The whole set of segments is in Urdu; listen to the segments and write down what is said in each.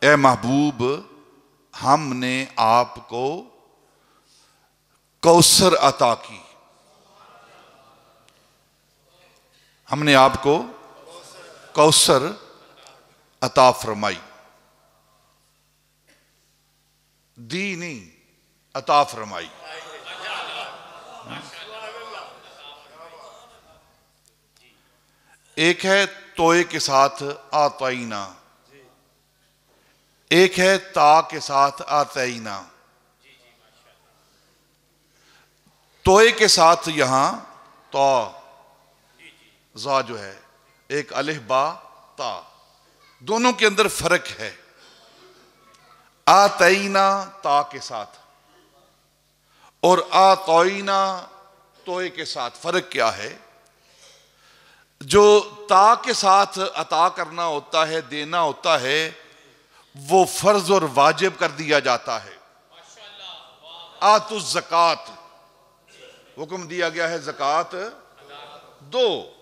اے محبوب ہم نے آپ کو کوثر عطا کی، ہم نے آپ کو کوثر عطا فرمائی، دی نہیں عطا فرمائی۔ ایک ہے توئے کے ساتھ آتائینا، ایک ہے تا کے ساتھ آتائینا۔ توئے کے ساتھ یہاں تا زا جو ہے، ایک الف با تا، دونوں کے اندر فرق ہے۔ آتائینا تا کے ساتھ اور آتائینا توئے کے ساتھ فرق کیا ہے؟ جو تا کے ساتھ عطا کرنا ہوتا ہے، دینا ہوتا ہے، وہ فرض اور واجب کر دیا جاتا ہے۔ آتو الزکوٰۃ، حکم دیا گیا ہے زکوٰۃ دو۔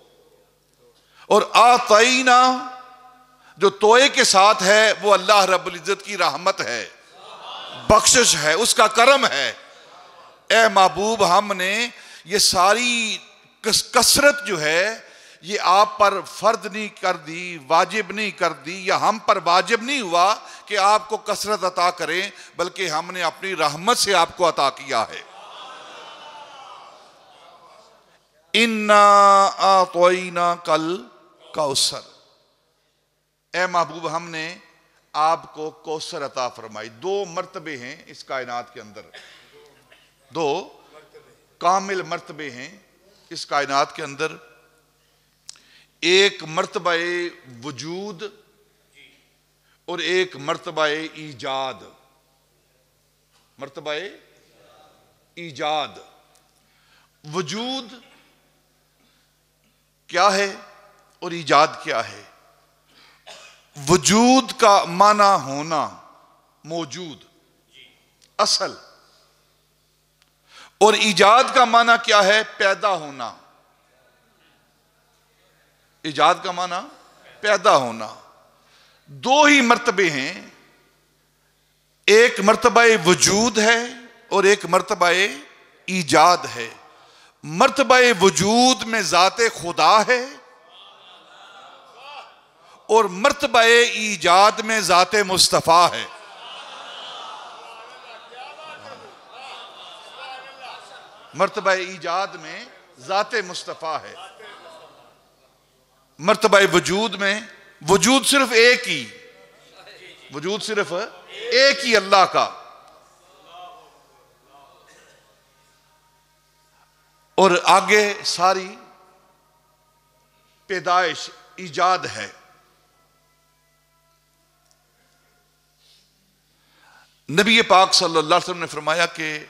اور آتائینا جو توئے کے ساتھ ہے، وہ اللہ رب العزت کی رحمت ہے، بخشش ہے، اس کا کرم ہے۔ اے محبوب ہم نے یہ ساری کثرت جو ہے یہ آپ پر فرض نہیں کر دی، واجب نہیں کر دی، یا ہم پر واجب نہیں ہوا کہ آپ کو کثرت عطا کریں، بلکہ ہم نے اپنی رحمت سے آپ کو عطا کیا ہے۔ اِنَّا أَعْطَيْنَاكَ الْكَوْثَرَ، اے محبوب ہم نے آپ کو کوثر عطا فرمائی۔ دو مرتبے ہیں اس کائنات کے اندر، دو کامل مرتبے ہیں اس کائنات کے اندر۔ ایک مرتبہ وجود اور ایک مرتبہ ایجاد۔ مرتبہ ایجاد، وجود کیا ہے اور ایجاد کیا ہے؟ وجود کا معنی ہونا، موجود، اصل، اور ایجاد کا معنی کیا ہے؟ پیدا ہونا۔ ایجاد کا معنی پیدا ہونا۔ دو ہی مرتبے ہیں، ایک مرتبہ وجود ہے اور ایک مرتبہ ایجاد ہے۔ مرتبہ وجود میں ذات خدا ہے اور مرتبہ ایجاد میں ذات مصطفیٰ ہے۔ مرتبہ ایجاد میں ذات مصطفیٰ ہے، مرتبہ وجود میں وجود صرف ایک ہی، وجود صرف ایک ہی اللہ کا، اور آگے ساری پیدائش ایجاد ہے۔ نبی پاک صلی اللہ علیہ وسلم نے فرمایا کہ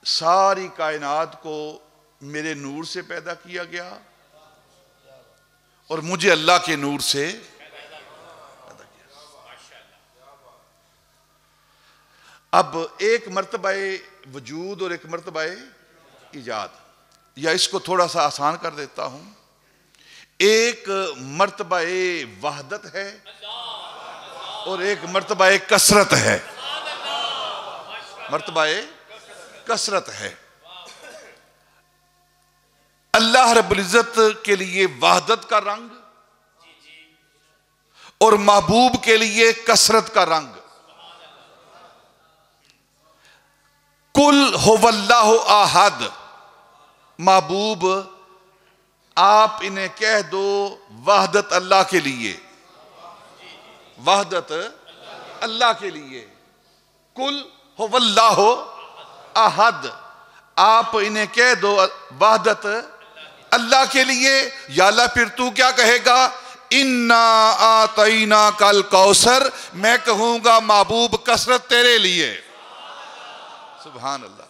ساری کائنات کو میرے نور سے پیدا کیا گیا اور مجھے اللہ کے نور سے پیدا کیا۔ اب ایک مرتبہ وجود اور ایک مرتبہ ایجاد، یا اس کو تھوڑا سا آسان کر دیتا ہوں، ایک مرتبہ وحدت ہے اور ایک مرتبہ کثرت ہے۔ مرتبہ کثرت ہے۔ اللہ رب العزت کے لیے وحدت کا رنگ اور محبوب کے لیے کثرت کا رنگ۔ قُلْ هُوَ اللَّهُ أَحَدٌ، محبوب آپ انہیں کہہ دو وحدت اللہ کے لیے، وحدت اللہ کے لیے۔ قُلْ هُوَ اللَّهُ أَحَدٌ، آپ انہیں کہہ دو وحدت اللہ کے لیے۔ یا اللہ پھر تو کیا کہے گا؟ اِنَّا أَعْطَيْنَاكَ الْكَوْثَرَ، میں کہوں گا محبوب کثرت تیرے لیے۔ سبحان اللہ،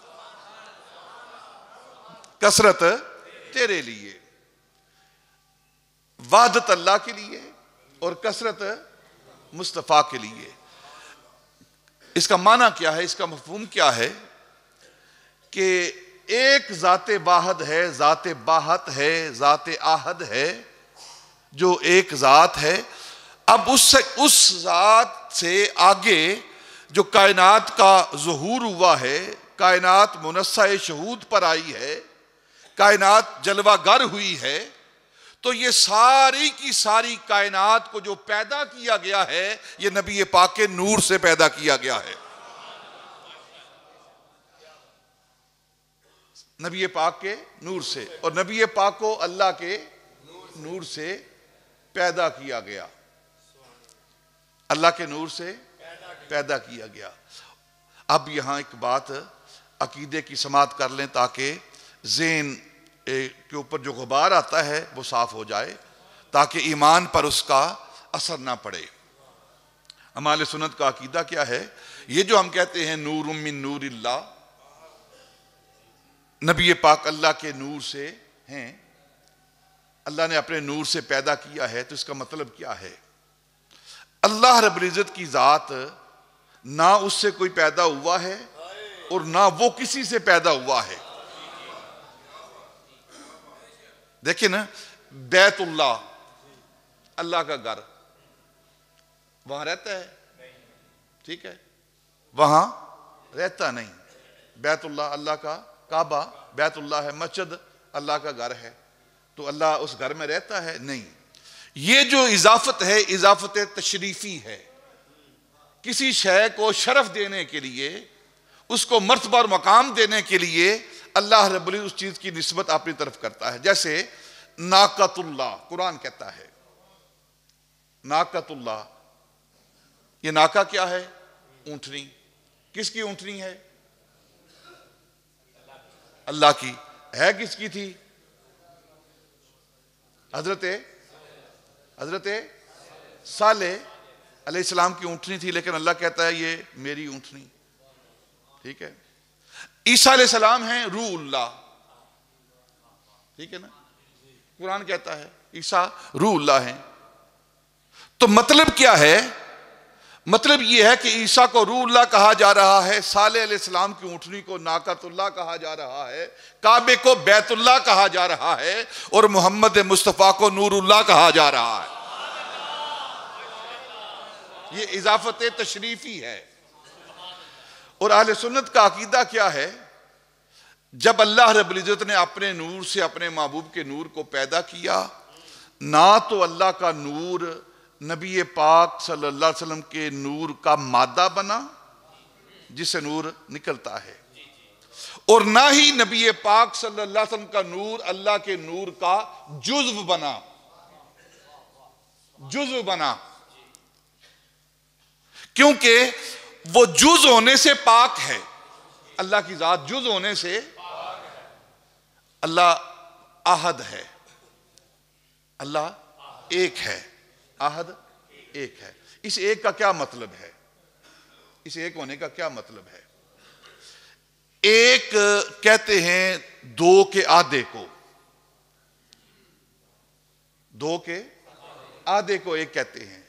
کثرت تیرے لیے، وحدت اللہ کے لیے اور کثرت مصطفیٰ کے لیے۔ اس کا معنی کیا ہے؟ اس کا مفہوم کیا ہے؟ کہ ایک ذات واحد ہے، ذات باہت ہے، ذات آہد ہے، جو ایک ذات ہے۔ اب اس ذات سے آگے جو کائنات کا ظہور ہوا ہے، کائنات منصہ شہود پر آئی ہے، کائنات جلوہ گر ہوئی ہے، تو یہ ساری کی ساری کائنات کو جو پیدا کیا گیا ہے یہ نبی پاک کے نور سے پیدا کیا گیا ہے. نبی پاک کے نور سے، اور نبی پاک کو اللہ کے نور سے پیدا کیا گیا، اللہ کے نور سے پیدا کیا گیا. اب یہاں ایک بات عقیدے کی سماعت کر لیں تاکہ ذہن کے اوپر جو غبار آتا ہے وہ صاف ہو جائے، تاکہ ایمان پر اس کا اثر نہ پڑے. ہمارے سنت کا عقیدہ کیا ہے؟ یہ جو ہم کہتے ہیں نور من نور اللہ، نبی پاک اللہ کے نور سے ہیں، اللہ نے اپنے نور سے پیدا کیا ہے، تو اس کا مطلب کیا ہے؟ اللہ رب العزت کی ذات نہ اس سے کوئی پیدا ہوا ہے اور نہ وہ کسی سے پیدا ہوا ہے. دیکھیں نا، بیت اللہ، اللہ کا گھر، وہاں رہتا ہے؟ ٹھیک ہے، وہاں رہتا نہیں. بیت اللہ، اللہ کا کعبہ بیت اللہ ہے، مسجد اللہ کا گھر ہے، تو اللہ اس گھر میں رہتا ہے؟ نہیں. یہ جو اضافت ہے، اضافت تشریفی ہے. کسی شے کو شرف دینے کے لیے، اس کو مرتبہ اور مقام دینے کے لیے اللہ رب العزت اس چیز کی نسبت اپنی طرف کرتا ہے. جیسے ناقۃ اللہ، قرآن کہتا ہے ناقۃ اللہ. یہ ناقہ کیا ہے؟ اونٹنی. کس کی اونٹنی ہے؟ اللہ کی. ہے کس کی تھی؟ حضرت صالح علیہ السلام کی اونٹنی تھی، لیکن اللہ کہتا ہے یہ میری اونٹنی. ٹھیک ہے. عیسیٰ علیہ السلام ہیں روح اللہ. ٹھیک ہے نا، قرآن کہتا ہے عیسیٰ روح اللہ ہیں. تو مطلب کیا ہے؟ مطلب یہ ہے کہ عیسیٰ کو روح اللہ کہا جا رہا ہے، صالح علیہ السلام کی اونٹنی کو ناقۃ اللہ کہا جا رہا ہے، کعبے کو بیت اللہ کہا جا رہا ہے، اور محمد مصطفیٰ کو نور اللہ کہا جا رہا ہے. یہ اضافت تشریفی ہے. اور اہل سنت کا عقیدہ کیا ہے؟ جب اللہ رب العزت نے اپنے نور سے اپنے محبوب کے نور کو پیدا کیا، نہ تو اللہ کا نور نبی پاک صلی اللہ علیہ وسلم کے نور کا مادہ بنا جس سے نور نکلتا ہے، اور نہ ہی نبی پاک صلی اللہ علیہ وسلم کا نور اللہ کے نور کا جزو بنا. کیونکہ وہ جز ہونے سے پاک ہے. اللہ کی ذات جز ہونے سے، اللہ احد ہے، اللہ ایک ہے، احد ایک ہے. اس ایک کا کیا مطلب ہے؟ اس ایک ہونے کا کیا مطلب ہے؟ ایک کہتے ہیں دو کے آدھے کو، دو کے آدھے کو ایک کہتے ہیں،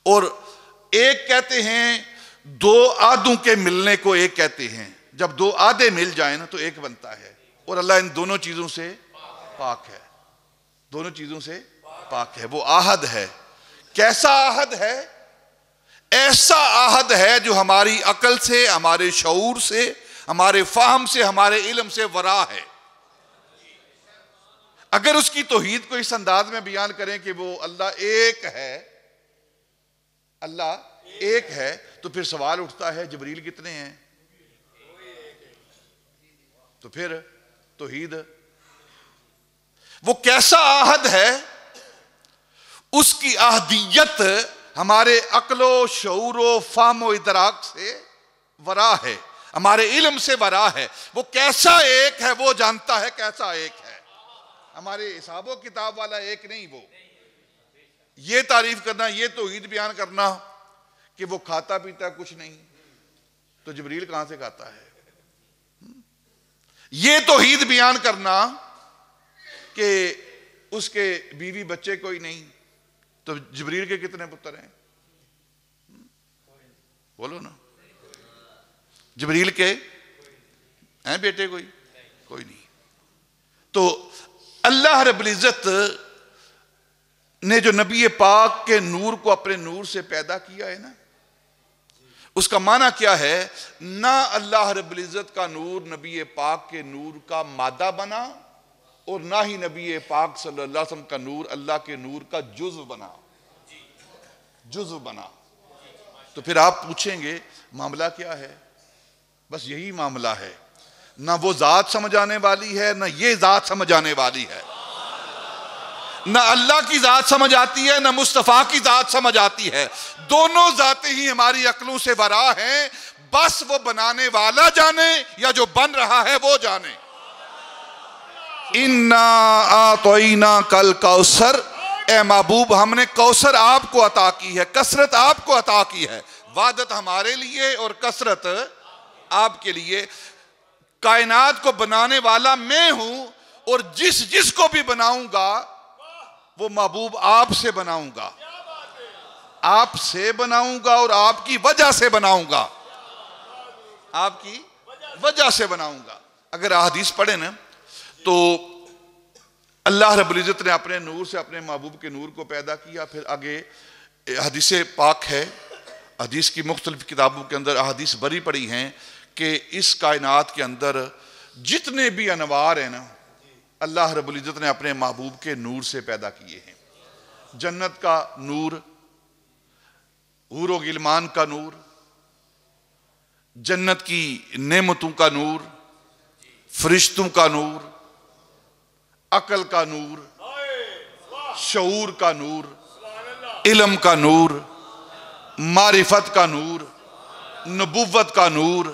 اور ایک کہتے ہیں دو آدھوں کے ملنے کو ایک کہتے ہیں. جب دو آدھے مل جائیں نا تو ایک بنتا ہے. اور اللہ ان دونوں چیزوں سے پاک ہے، دونوں چیزوں سے پاک ہے. وہ آہد ہے. کیسا آہد ہے؟ ایسا آہد ہے جو ہماری عقل سے، ہمارے شعور سے، ہمارے فہم سے، ہمارے علم سے ورا ہے. اگر اس کی توحید کو اس انداز میں بیان کریں کہ وہ اللہ ایک ہے، اللہ ایک ہے، تو پھر سوال اٹھتا ہے جبریل کتنے ہیں؟ تو پھر توحید. وہ کیسا عہد ہے؟ اس کی عہدیت ہمارے عقل و شعور و فہم و ادراک سے ورا ہے، ہمارے علم سے ورا ہے. وہ کیسا ایک ہے وہ جانتا ہے کیسا ایک ہے. ہمارے حساب و کتاب والا ایک نہیں. وہ یہ تعریف کرنا، یہ توحید بیان کرنا کہ وہ کھاتا پیتا کچھ نہیں، تو جبریل کہاں سے کھاتا ہے؟ یہ توحید بیان کرنا کہ اس کے بیوی بچے کوئی نہیں، تو جبریل کے کتنے پتر ہیں؟ بولو نا. جبریل کے ہیں بیٹے کوئی نہیں. تو اللہ رب العزت نے جو نبی پاک کے نور کو اپنے نور سے پیدا کیا ہے نا، اس کا معنی کیا ہے؟ نہ اللہ رب العزت کا نور نبی پاک کے نور کا مادہ بنا، اور نہ ہی نبی پاک صلی اللہ علیہ وسلم کا نور اللہ کے نور کا جزو بنا۔ تو پھر آپ پوچھیں گے معاملہ کیا ہے؟ بس یہی معاملہ ہے، نہ وہ ذات سمجھ آنے والی ہے، نہ یہ ذات سمجھ آنے والی ہے، نہ اللہ کی ذات سمجھ آتی ہے، نہ مصطفیٰ کی ذات سمجھ آتی ہے، دونوں ذاتیں ہی ہماری عقلوں سے ورا ہیں، بس وہ بنانے والا جانے یا جو بن رہا ہے وہ جانے۔ اِنَّا أَعْطَيْنَاكَ الْكَوْثَرَ، اے محبوب ہم نے کوثر آپ کو عطا کی ہے، کثرت آپ کو عطا کی ہے، وحدت ہمارے لیے اور کثرت آپ کے لیے۔ کائنات کو بنانے والا میں ہوں، اور جس کو بھی بناؤں گا وہ محبوب آپ سے بناؤں گا، آپ سے بناؤں گا اور آپ کی وجہ سے بناؤں گا، آپ کی وجہ سے بناؤں گا۔ اگر احادیث پڑھیں نا تو اللہ رب العزت نے اپنے نور سے اپنے محبوب کے نور کو پیدا کیا، پھر آگے حدیث پاک ہے، حدیث کی مختلف کتابوں کے اندر احادیث بری پڑی ہیں کہ اس کائنات کے اندر جتنے بھی انوار ہیں نا، اللہ رب العزت نے اپنے محبوب کے نور سے پیدا کیے ہیں۔ جنت کا نور، حور و غلمان کا نور، جنت کی نعمتوں کا نور، فرشتوں کا نور، عقل کا نور، شعور کا نور، علم کا نور، معرفت کا نور، نبوت کا نور،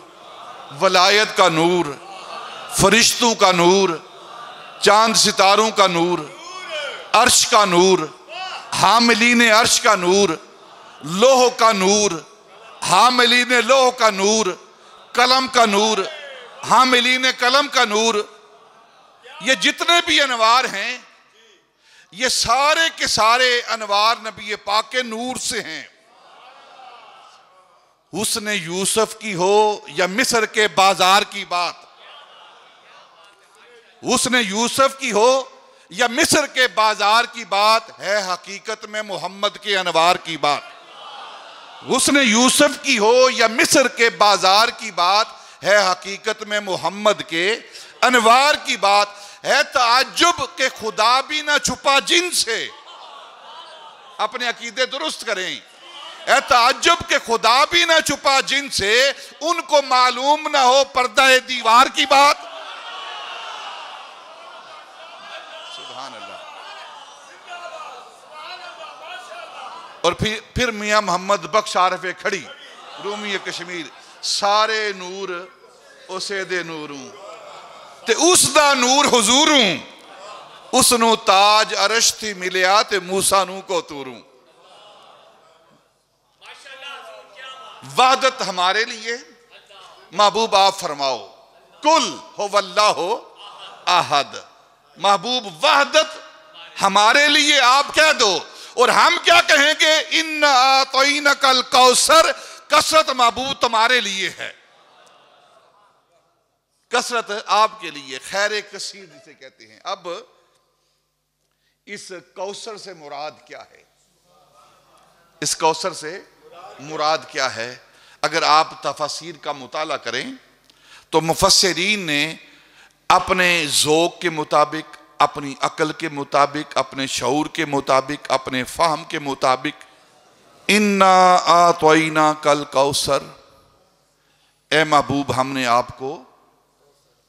ولایت کا نور، فرشتوں کا نور، چاند ستاروں کا نور، عرش کا نور، حاملین عرش کا نور، لوح کا نور، حاملین لوح کا نور، قلم کا نور، حاملین قلم کا نور، یہ جتنے بھی انوار ہیں یہ سارے کے سارے انوار نبی پاک کے نور سے ہیں۔ حسن یوسف کی ہو یا مصر کے بازار کی بات، حسن یوسف کی ہو یا مصر کے بازار کی بات، ہے حقیقت میں محمد کے انوار کی بات۔ حسن یوسف کی ہو یا مصر کے بازار کی بات، ہے حقیقت میں محمد کے انوار کی بات۔ ہے تعجب کہ خدا بھی نہ چھپا جن سے، اپنے عقیدے درست کریں، ہے تعجب کہ خدا بھی نہ چھپا جن سے، ان کو معلوم نہ ہو پردہ دیوار کی بات۔ سبحان اللہ۔ اور پھر میاں محمد بخش عارف کھڑی رومی کشمیر، سارے نور اسے دے نوروں تے اس دا نور حضوروں، اس نو تاج عرش تھی ملیا تے موسیٰ نو کو توروں۔ وحدت ہمارے لیے، محبوب آپ فرماؤ کل ہو واللہ احد، محبوب وحدت ہمارے لیے آپ کہہ دو، اور ہم کیا کہیں گے؟ اِنَّا أَعْطَيْنَكَ الْكَوْثَرَ، کثرت محبوب تمہارے لیے ہے، کثرت آپ کے لیے، خیر کثیر جسے کہتے ہیں۔ اب اس کوثر سے مراد کیا ہے؟ اس کوثر سے مراد کیا ہے؟ اگر آپ تفاسیر کا مطالعہ کریں تو مفسرین نے اپنے ذوق کے مطابق، اپنی عقل کے مطابق، اپنے شعور کے مطابق، اپنے فہم کے مطابق اِنَّا أَعْطَيْنَاكَ الْكَوْثَرَ، اے محبوب ہم نے آپ کو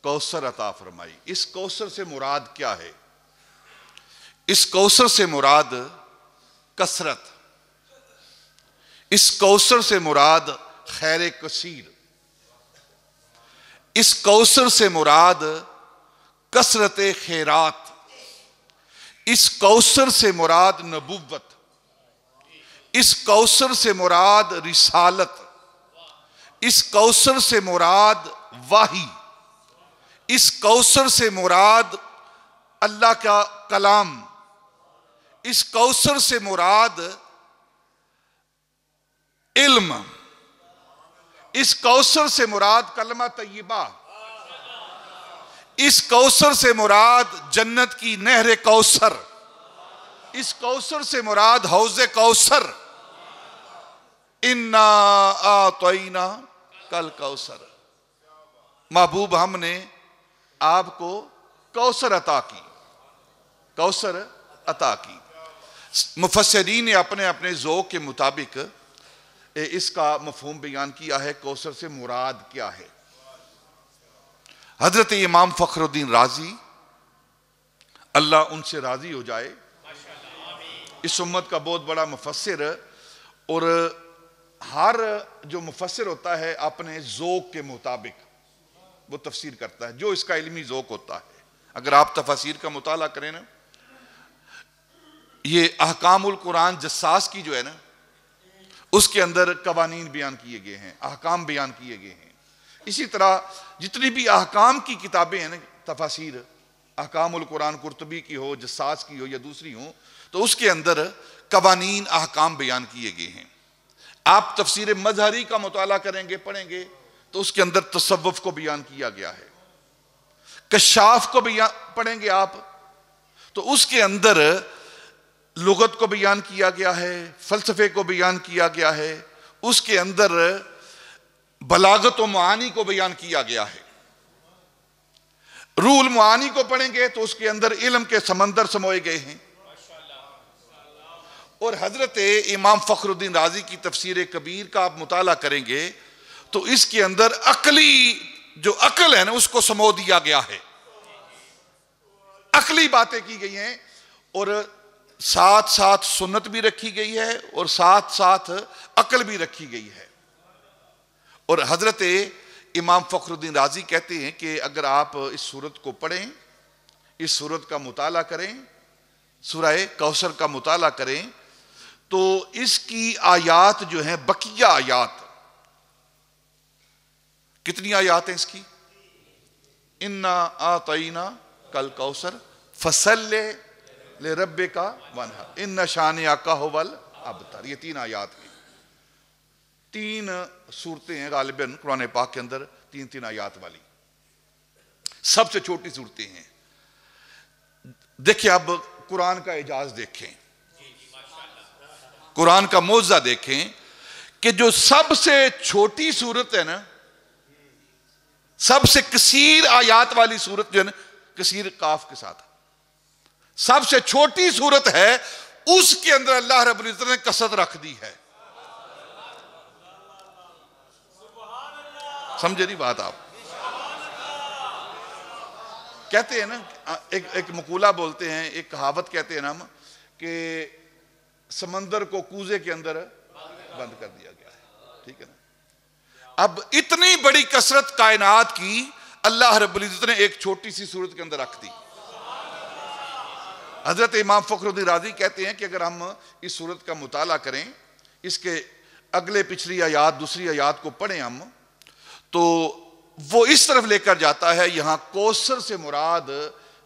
کوثر عطا فرمائی۔ اس کوثر سے مراد کیا ہے؟ اس کوثر سے مراد کثرت، اس کوثر سے مراد خیر کثیر، اس کوثر سے مراد کثرت خیرات، اس کوثر سے مراد نبوت، اس کوثر سے مراد رسالت، اس کوثر سے مراد وحی، اس کوثر سے مراد اللہ کا کلام، اس کوثر سے مراد علم، اس کوثر سے مراد کلمہ طیبہ، اس کوثر سے مراد جنت کی نہر کوثر، اس کوثر سے مراد حوض کوثر، انا اعطینا کل کوثر، محبوب ہم نے آپ کو کوثر عطا کی، کوثر عطا کی۔ مفسرین نے اپنے اپنے ذوق کے مطابق اس کا مفہوم بیان کیا ہے، کوثر سے مراد کیا ہے۔ حضرت امام فخر الدین رازی، اللہ ان سے راضی ہو جائے، اس امت کا بہت بڑا مفسر، اور ہر جو مفسر ہوتا ہے اپنے ذوق کے مطابق وہ تفسیر کرتا ہے، جو اس کا علمی ذوق ہوتا ہے۔ اگر آپ تفاسیر کا مطالعہ کریں نا، یہ احکام القرآن جساس کی جو ہے نا، اس کے اندر قوانین بیان کیے گئے ہیں، احکام بیان کیے گئے ہیں۔ اسی طرح جتنی بھی احکام کی کتابیں ہیں نا، تفاسیر، احکام القرآن قرطبی کی ہو، جساس کی ہو یا دوسری ہو، تو اس کے اندر قوانین، احکام بیان کیے گئے ہیں۔ آپ تفسیر مظہری کا مطالعہ کریں گے، پڑھیں گے، تو اس کے اندر تصوف کو بیان کیا گیا ہے۔ کشاف کو پڑھیں گے آپ، تو اس کے اندر لغت کو بیان کیا گیا ہے، فلسفے کو بیان کیا گیا ہے، اس کے اندر بلاغت و معانی کو بیان کیا گیا ہے۔ روح المعانی کو پڑھیں گے تو اس کے اندر علم کے سمندر سموئے گئے ہیں۔ اور حضرت امام فخر الدین رازی کی تفسیر کبیر کا آپ مطالعہ کریں گے تو اس کے اندر عقلی جو عقل ہے نا، اس کو سمو دیا گیا ہے، عقلی باتیں کی گئی ہیں، اور ساتھ ساتھ سنت بھی رکھی گئی ہے اور ساتھ ساتھ عقل بھی رکھی گئی ہے۔ اور حضرت امام فخر الدین رازی کہتے ہیں کہ اگر آپ اس سورت کو پڑھیں، اس سورت کا مطالعہ کریں، سورہ کوثر کا مطالعہ کریں، تو اس کی آیات جو ہیں بقیہ آیات، کتنی آیات ہیں اس کی؟ انا اعطینا کل کوثر فصل لربک وانحر ان شانئک ھو الابتر، یہ 3 آیات ہیں، 3 صورتیں ہیں غالباً قرآن پاک کے اندر، 3 آیات والی، سب سے چھوٹی صورتیں ہیں۔ دیکھیں اب قرآن کا اعجاز دیکھیں، قرآن کا معجزہ دیکھیں کہ جو سب سے چھوٹی صورت ہے نا، سب سے کثیر آیات والی صورت جو ہے نا، کثیر قاف کے ساتھ، سب سے چھوٹی صورت ہے، اس کے اندر اللہ رب العزت نے کثرت رکھ دی ہے۔ سمجھے نہیں بات آپ؟ کہتے ہیں نا، ایک مقولہ بولتے ہیں، ایک کہاوت کہتے ہیں نا ہم، کہ سمندر کو کوزے کے اندر بند کر دیا گیا ہے، ٹھیک ہے نا۔ اب اتنی بڑی کثرت کائنات کی اللہ رب العزت نے ایک چھوٹی سی صورت کے اندر رکھ دی۔ حضرت امام فخر الدین رازی کہتے ہیں کہ اگر ہم اس صورت کا مطالعہ کریں، اس کے اگلے پچھلی آیات، دوسری آیات کو پڑھیں ہم، تو وہ اس طرف لے کر جاتا ہے، یہاں کوثر سے مراد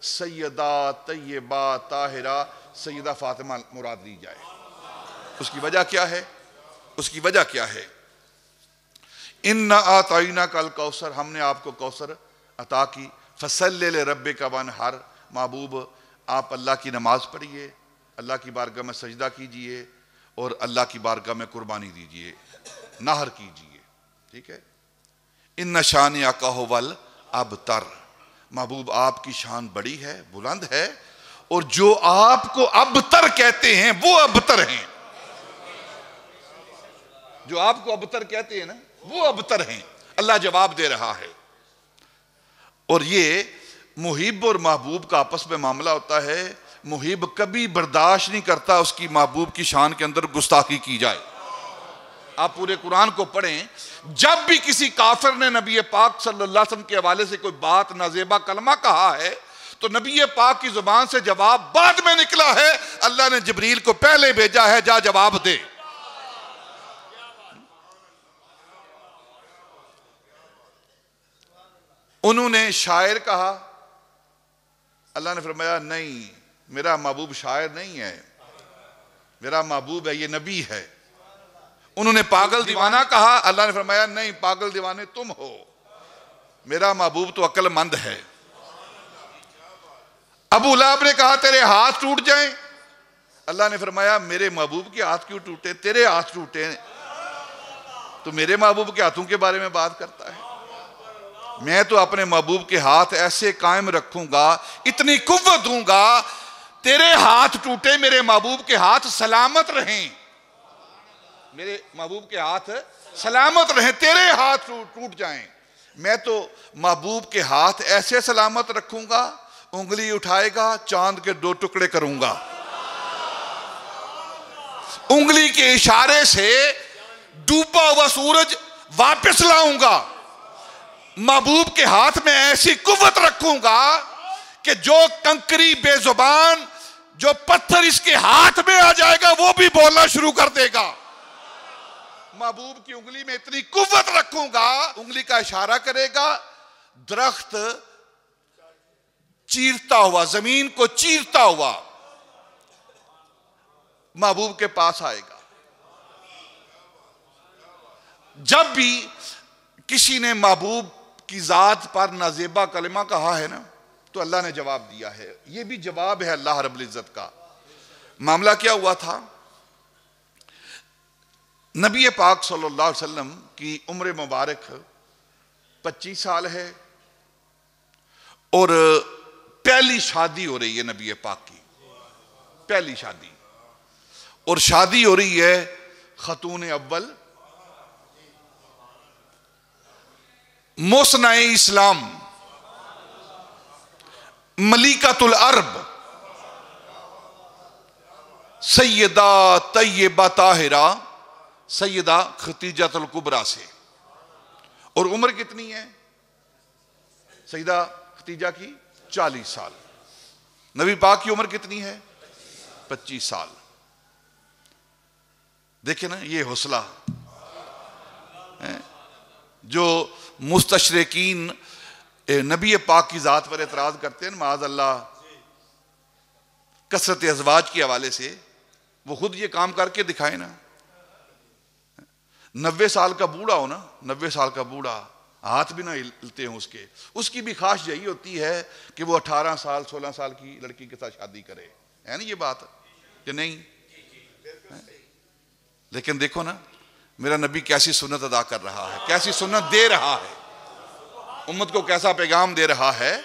سیدہ طیبہ طاہرہ سیدہ فاطمہ مراد لی جائے۔ اس کی وجہ کیا ہے؟ اس کی وجہ کیا ہے؟ اِنَّا أَعْطَيْنَاكَ الْكَوْثَرَ، ہم نے آپ کو کوثر عطا کی، فَصَلِّ لِرَبِّكَ وَانْحَرْ، محبوب آپ اللہ کی نماز پڑھیے، اللہ کی بارگاہ میں سجدہ کیجئے اور اللہ کی بارگاہ میں قربانی دیجئے، نحر کیجئے، ٹھیک ہے۔ اِنَّ شَانِئَكَ ھُوَ الْأَبْتَرُ، محبوب آپ کی شان بڑی ہے، بلند ہے، اور جو آپ کو ابتر کہتے ہیں وہ ابتر ہیں، جو آپ کو ابتر کہتے ہیں نا وہ ابتر ہیں، اللہ جواب دے رہا ہے۔ اور یہ محب اور محبوب کا آپس میں معاملہ ہوتا ہے، محب کبھی برداشت نہیں کرتا اس کی محبوب کی شان کے اندر گستاخی کی جائے۔ آپ پورے قرآن کو پڑھیں، جب بھی کسی کافر نے نبی پاک صلی اللہ علیہ وسلم کے حوالے سے کوئی بات نازیبا کلمہ کہا ہے تو نبی پاک کی زبان سے جواب بعد میں نکلا ہے، اللہ نے جبریل کو پہلے بھیجا ہے، جا جواب دے۔ انہوں نے شاعر کہا، اللہ نے فرمایا نہیں، میرا محبوب شاعر نہیں ہے، میرا محبوب ہے، یہ نبی ہے۔ انہوں نے پاگل دیوانہ کہا، اللہ نے فرمایا نہیں، پاگل دیوانے تم ہو، میرا محبوب تو عقل مند ہے۔ ابو لہب نے کہا تیرے ہاتھ ٹوٹ جائیں، اللہ نے فرمایا میرے محبوب کے ہاتھ کیوں ٹوٹے؟ تیرے ہاتھ ٹوٹے، تو میرے محبوب کے ہاتھوں کے بارے میں بات کرتا ہے؟ میں تو اپنے محبوب کے ہاتھ ایسے قائم رکھوں گا، اتنی قوت دوں گا، تیرے ہاتھ ٹوٹے میرے محبوب کے ہاتھ سلامت رہیں، میرے محبوب کے ہاتھ سلامت رہیں، تیرے ہاتھ ٹوٹ جائیں، میں تو محبوب کے ہاتھ ایسے سلامت رکھوں گا، انگلی اٹھائے گا چاند کے 2 ٹکڑے کروں گا، انگلی کے اشارے سے ڈوبا ہوا سورج واپس لاؤں گا، محبوب کے ہاتھ میں ایسی قوت رکھوں گا کہ جو کنکری بے زبان، جو پتھر اس کے ہاتھ میں آ جائے گا وہ بھی بولنا شروع کر دے گا۔ محبوب کی انگلی میں اتنی قوت رکھوں گا، انگلی کا اشارہ کرے گا، درخت چیرتا ہوا، زمین کو چیرتا ہوا محبوب کے پاس آئے گا۔ جب بھی کسی نے محبوب کی ذات پر نازیبا کلمہ کہا ہے نا تو اللہ نے جواب دیا ہے، یہ بھی جواب ہے اللہ رب العزت کا۔ معاملہ کیا ہوا تھا؟ نبی پاک صلی اللہ علیہ وسلم کی عمر مبارک 25 سال ہے اور پہلی شادی ہو رہی ہے نبی پاک کی، پہلی شادی، اور شادی ہو رہی ہے خاتون اول موسنہ اسلام ملیکۃ العرب سیدہ طیبہ طاہرہ سیدہ خدیجہ الکبریٰ سے، اور عمر کتنی ہے سیدہ خدیجہ کی؟ 40 سال۔ نبی پاک کی عمر کتنی ہے؟ 25 سال۔ دیکھیں نا یہ حوصلہ، جو مستشرقین نبی پاک کی ذات پر اعتراض کرتے ہیں معاذ اللہ کثرت ازواج کے حوالے سے، وہ خود یہ کام کر کے دکھائے نا۔ 90 سال کا بوڑھا ہو نا، 90 سال کا بوڑھا، ہاتھ بھی نہ ہلتے ہوں اس کی بھی خواہش یہی ہوتی ہے کہ وہ 18 سال 16 سال کی لڑکی کے ساتھ شادی کرے، ہے نا یہ بات کہ نہیں؟ لیکن دیکھو نا میرا نبی کیسی سنت ادا کر رہا ہے، کیسی سنت دے رہا ہے، امت کو کیسا پیغام دے رہا ہے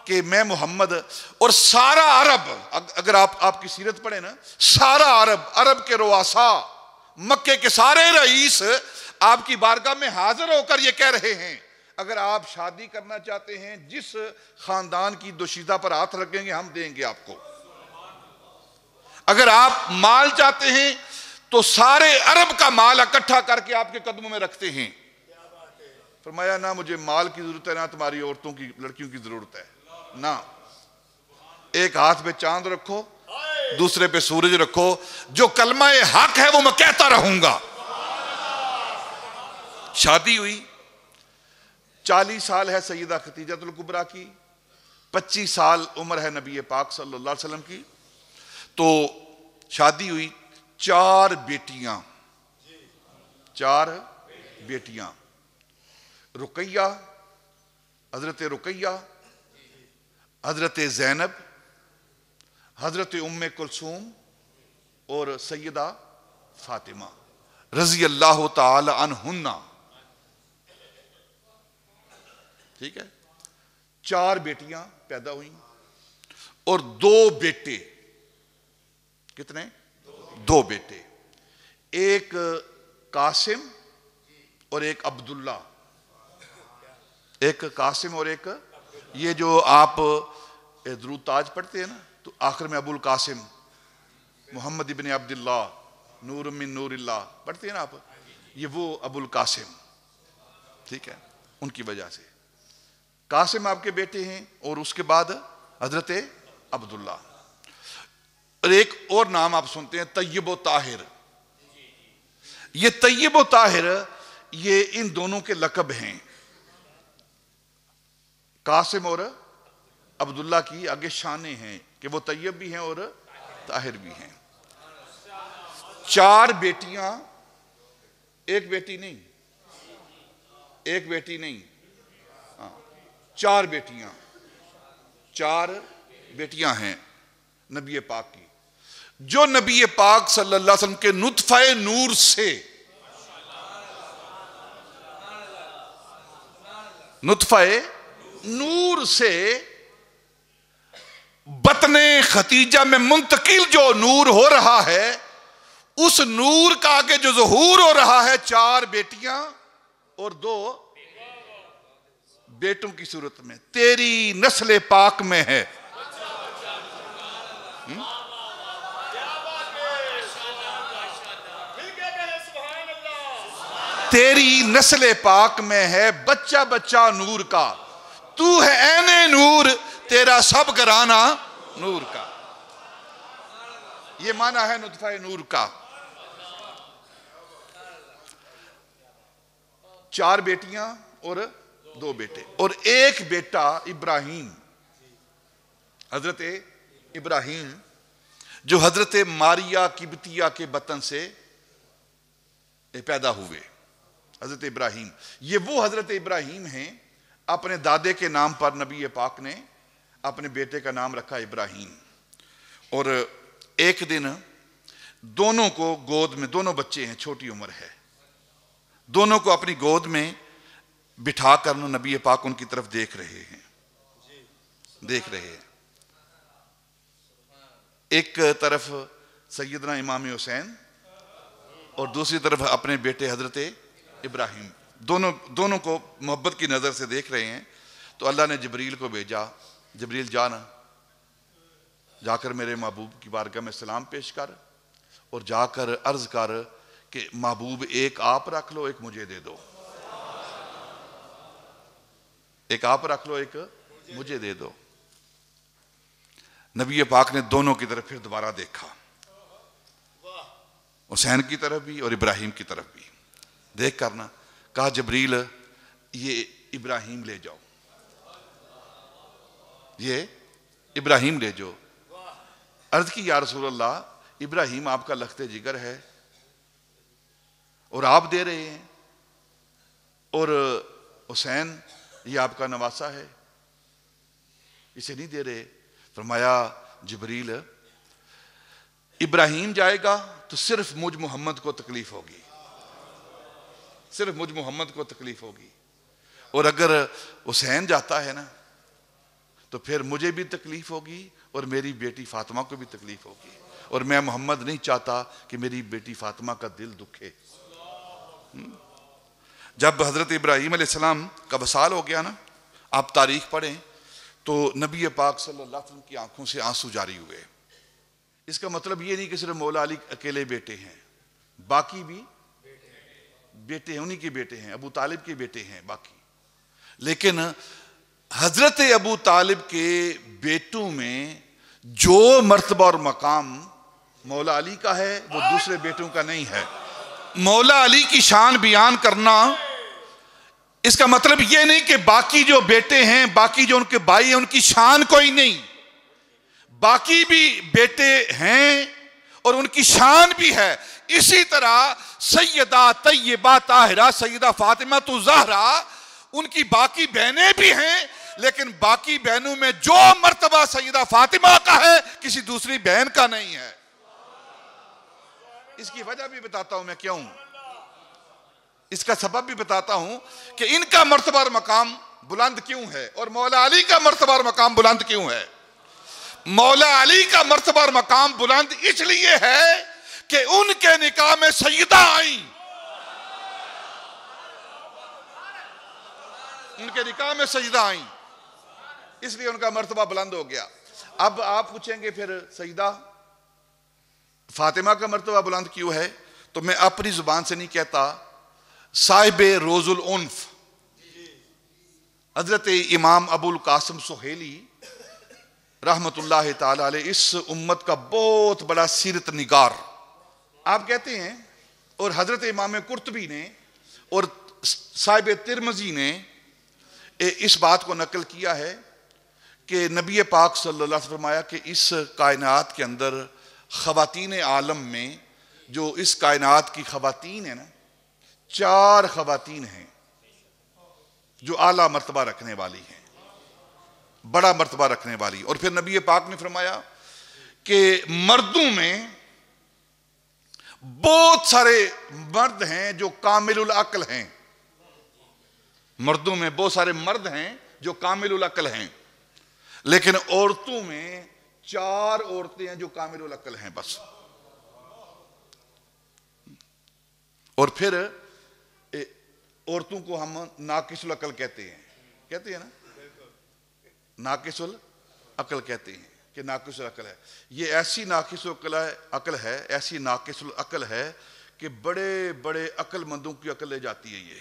کہ میں محمد، اور سارا عرب، اگر آپ کی سیرت پڑھیں نا، سارا عرب کے رؤساء، مکے کے سارے رئیس آپ کی بارگاہ میں حاضر ہو کر یہ کہہ رہے ہیں اگر آپ شادی کرنا چاہتے ہیں جس خاندان کی دوشیزہ پر ہاتھ رکھیں گے ہم دیں گے آپ کو، اگر آپ مال چاہتے ہیں تو سارے عرب کا مال اکٹھا کر کے آپ کے قدموں میں رکھتے ہیں۔ فرمایا نہ مجھے مال کی ضرورت ہے نہ تمہاری عورتوں کی لڑکیوں کی ضرورت ہے، نہ، ایک ہاتھ پہ چاند رکھو دوسرے پہ سورج رکھو، جو کلمہ حق ہے وہ میں کہتا رہوں گا۔ شادی ہوئی، 40 سال ہے سیدہ خدیجہ الکبریٰ کی، 25 سال عمر ہے نبی پاک صلی اللہ علیہ وسلم کی، تو شادی ہوئی، 4 بیٹیاں، 4 بیٹیاں، رقیہ، حضرت رقیہ، حضرت زینب، حضرت ام کلثوم اور سیدہ فاطمہ رضی اللہ تعالی عنہن، ٹھیک ہے، 4 بیٹیاں پیدا ہوئیں اور 2 بیٹے، کتنے؟ 2 بیٹے، ایک قاسم اور ایک عبداللہ، ایک قاسم اور ایک، یہ جو آپ درود تاج پڑھتے ہیں نا تو آخر میں ابو القاسم محمد ابن عبداللہ نور من نور اللہ پڑھتے ہیں نا آپ، یہ وہ ابو القاسم، ٹھیک ہے، ان کی وجہ سے قاسم آپ کے بیٹے ہیں، اور اس کے بعد حضرت عبداللہ، اور ایک اور نام آپ سنتے ہیں طیب و طاہر، یہ طیب و طاہر یہ ان دونوں کے لقب ہیں، قاسم اور عبداللہ کی آگے شانیں ہیں کہ وہ طیب بھی ہیں اور طاہر بھی ہیں۔ 4 بیٹیاں، ایک بیٹی نہیں، ایک بیٹی نہیں، 4 بیٹیاں، 4 بیٹیاں ہیں نبی پاک کی، جو نبی پاک صلی اللہ علیہ وسلم کے نطفہ نور سے بطن ختیجہ میں منتقل جو نور ہو رہا ہے، اس نور کا آگے جو ظہور ہو رہا ہے 4 بیٹیاں اور 2 بیٹوں کی صورت میں، تیری نسل پاک میں ہے۔ تیری نسل پاک میں ہے بچہ بچہ نور کا، تو ہے عین نور، تیرا سب گھرانہ نور کا۔ یہ معنی ہے نطفہ نور کا۔ 4 بیٹیاں اور 2 بیٹے، اور ایک بیٹا ابراہیم، حضرت ابراہیم جو حضرت ماریہ قبطیہ کے بطن سے پیدا ہوئے۔ حضرت ابراہیم، یہ وہ حضرت ابراہیم ہیں اپنے دادے کے نام پر نبی پاک نے اپنے بیٹے کا نام رکھا ابراہیم۔ اور ایک دن دونوں کو گود میں، دونوں بچے ہیں، چھوٹی عمر ہے، دونوں کو اپنی گود میں بٹھا کر نبی پاک ان کی طرف دیکھ رہے ہیں۔ ایک طرف سیدنا امام حسین اور دوسری طرف اپنے بیٹے حضرت ابراہیم، دونوں کو محبت کی نظر سے دیکھ رہے ہیں۔ تو اللہ نے جبریل کو بھیجا، جبریل جا کر میرے محبوب کی بارگاہ میں سلام پیش کر، اور جا کر عرض کر کہ محبوب ایک آپ رکھ لو، ایک مجھے دے دو، ایک آپ رکھ لو، ایک مجھے دے دو۔ نبی پاک نے دونوں کی طرف پھر دوبارہ دیکھا، حسین کی طرف بھی اور ابراہیم کی طرف بھی دیکھ کرنا کہا جبریل یہ ابراہیم لے جاؤ، یہ ابراہیم لے جاؤ۔ عرض کی یا رسول اللہ ابراہیم آپ کا لخت جگر ہے اور آپ دے رہے ہیں، اور حسین یہ آپ کا نواسا ہے، اسے نہیں دے رہے۔ فرمایا جبریل ابراہیم جائے گا تو صرف مجھ محمد کو تکلیف ہوگی، صرف مجھ محمد کو تکلیف ہوگی، اور اگر حسین جاتا ہے نا تو پھر مجھے بھی تکلیف ہوگی اور میری بیٹی فاطمہ کو بھی تکلیف ہوگی، اور میں محمد نہیں چاہتا کہ میری بیٹی فاطمہ کا دل دکھے۔ جب حضرت ابراہیم علیہ السلام کا وصال ہو گیا نا، آپ تاریخ پڑھیں تو نبی پاک صلی اللہ علیہ وسلم کی آنکھوں سے آنسو جاری ہوئے۔ اس کا مطلب یہ نہیں کہ صرف مولا علی اکیلے بیٹے ہیں، باقی بھی بیٹے ہیں، انہی کے بیٹے ہیں، ابو طالب کے بیٹے ہیں باقی، لیکن حضرت ابو طالب کے بیٹوں میں جو مرتبہ اور مقام مولا علی کا ہے وہ دوسرے بیٹوں کا نہیں ہے۔ مولا علی کی شان بیان کرنا اس کا مطلب یہ نہیں کہ باقی جو بیٹے ہیں، باقی جو ان کے بھائی ہیں، ان کی شان کوئی نہیں، باقی بھی بیٹے ہیں اور ان کی شان بھی ہے۔ اسی طرح سیدہ طیبہ طاہرہ سیدہ فاطمہ الزہرا، ان کی باقی بہنیں بھی ہیں، لیکن باقی بہنوں میں جو مرتبہ سیدہ فاطمہ کا ہے کسی دوسری بہن کا نہیں ہے۔ اس کی وجہ بھی بتاتا ہوں میں کیوں، اس کا سبب بھی بتاتا ہوں کہ ان کا مرتبہ اور مقام بلند کیوں ہے اور مولا علی کا مرتبہ اور مقام بلند کیوں ہے۔ مولا علی کا مرتبہ اور مقام بلند اس لیے ہے کہ ان کے نکاح میں سیدہ آئیں، ان کے نکاح میں سیدہ آئیں، اس لیے ان کا مرتبہ بلند ہو گیا۔ اب آپ پوچھیں گے پھر سیدہ فاطمہ کا مرتبہ بلند کیوں ہے، تو میں اپنی زبان سے نہیں کہتا، صاحب روز العنف حضرت امام ابو القاسم سہیلی رحمت اللہ تعالی علیہ اس امت کا بہت بڑا سیرت نگار آپ کہتے ہیں، اور حضرت امام قرطبی نے اور صاحب ترمذی نے اس بات کو نقل کیا ہے کہ نبی پاک صلی اللہ علیہ وسلم فرمایا کہ اس کائنات کے اندر خواتین عالم میں جو اس کائنات کی خواتین ہیں نا، 4 خواتین ہیں جو اعلیٰ مرتبہ رکھنے والی ہیں، بڑا مرتبہ رکھنے والی۔ اور پھر نبی پاک نے فرمایا کہ مردوں میں بہت سارے مرد ہیں جو کامل العقل ہیں، مردوں میں بہت سارے مرد ہیں جو کامل العقل ہیں، لیکن عورتوں میں 4 عورتیں ہیں جو کامل العقل ہیں بس. اور پھر عورتوں کو ہم ناقص العقل کہتے ہیں نا، ناقص العقل کہتے ہیں کہ ناقص العقل ہے. یہ ایسی ناقص العقل ہے، ایسی ناقص العقل ہے کہ بڑے بڑے عقل مندوں کی عقل لے جاتی ہے، یہ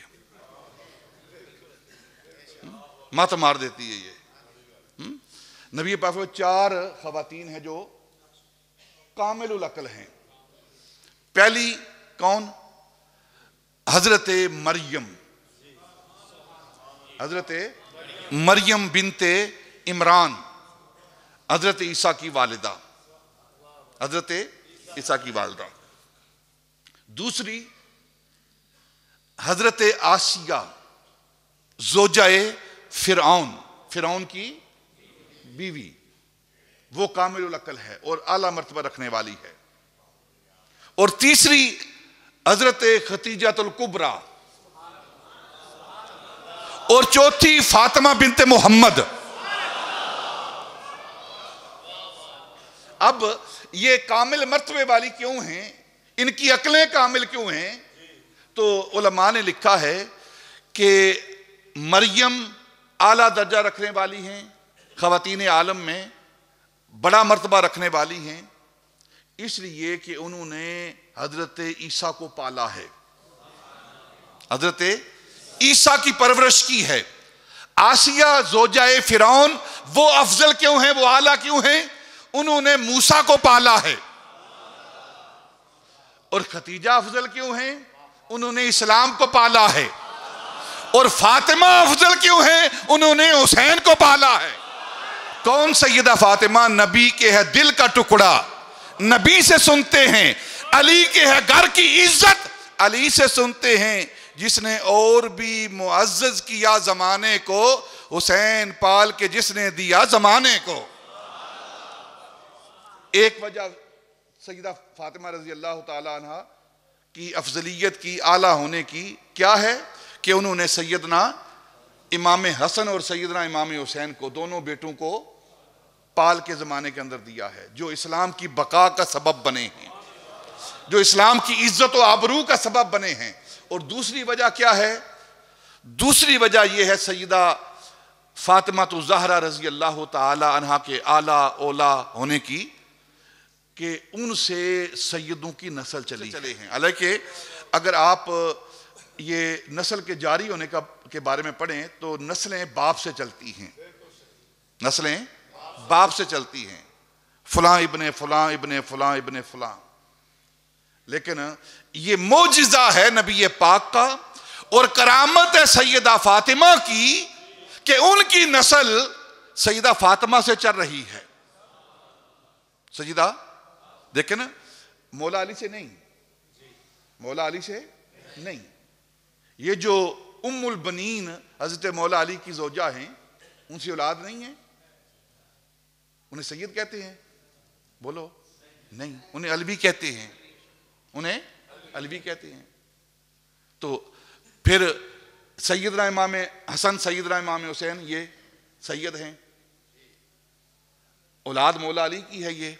مات مار دیتی ہے یہ. نبی پاک 4 خواتین ہیں جو کامل العقل ہیں. پہلی کون؟ حضرت مریم بنت عمران، حضرت عیسیٰ کی والدہ، دوسری حضرت آسیہ زوجہ فرعون کی بیوی، وہ کامل العقل ہے اور اعلیٰ مرتبہ رکھنے والی ہے. اور تیسری حضرت خدیجہ الکبریٰ، اور چوتھی فاطمہ بنت محمد. اب یہ کامل مرتبے والی کیوں ہیں؟ ان کی عقلیں کامل کیوں ہیں؟ تو علماء نے لکھا ہے کہ مریم اعلیٰ درجہ رکھنے والی ہیں، خواتین عالم میں بڑا مرتبہ رکھنے والی ہیں، اس لیے کہ انہوں نے حضرت عیسیٰ کو پالا ہے، حضرت عیسیٰ کی پرورش کی ہے. آسیہ زوجہ فرعون وہ افضل کیوں ہیں، وہ اعلیٰ کیوں ہیں؟ انہوں نے موسیٰ کو پالا ہے. اور خدیجہ افضل کیوں ہیں؟ انہوں نے اسلام کو پالا ہے. اور فاطمہ افضل کیوں ہیں؟ انہوں نے حسین کو پالا ہے. کون سیدہ فاطمہ؟ نبی کے ہے دل کا ٹکڑا، نبی سے سنتے ہیں. علی کے ہے گھر کی عزت، علی سے سنتے ہیں. جس نے اور بھی معزز کیا زمانے کو، حسین پال کے جس نے دیا زمانے کو. ایک وجہ سیدہ فاطمہ رضی اللہ تعالی عنہ کی افضلیت کی، اعلیٰ ہونے کی کیا ہے کہ انہوں نے سیدنا امام حسن اور سیدنا امام حسین کو، دونوں بیٹوں کو پال کے زمانے کے اندر دیا ہے، جو اسلام کی بقا کا سبب بنے ہیں، جو اسلام کی عزت و آبرو کا سبب بنے ہیں. اور دوسری وجہ کیا ہے؟ دوسری وجہ یہ ہے سیدہ فاطمہ الزہرا رضی اللہ تعالی عنہ کے اعلیٰ اولا ہونے کی، کہ ان سے سیدوں کی نسل چلے ہیں. حالانکہ اگر آپ یہ نسل کے جاری ہونے کے بارے میں پڑھیں تو نسلیں باپ سے چلتی ہیں، نسلیں باپ سے چلتی ہیں، فلاں ابن فلاں ابن فلاں ابن فلاں. لیکن یہ معجزہ ہے نبی پاک کا اور کرامت ہے سیدہ فاطمہ کی کہ ان کی نسل سیدہ فاطمہ سے چل رہی ہے. سیدہ دیکھیں نا، مولا علی سے نہیں، مولا علی سے نہیں. یہ جو ام البنین حضرت مولا علی کی زوجہ ہیں، ان سے اولاد نہیں ہے، انہیں سید کہتے ہیں؟ بولو نہیں، انہیں علوی کہتے ہیں، انہیں علوی کہتے ہیں. تو پھر سیدنا امام حسن سیدنا امام حسین یہ سید ہیں، اولاد مولا علی کی ہے یہ،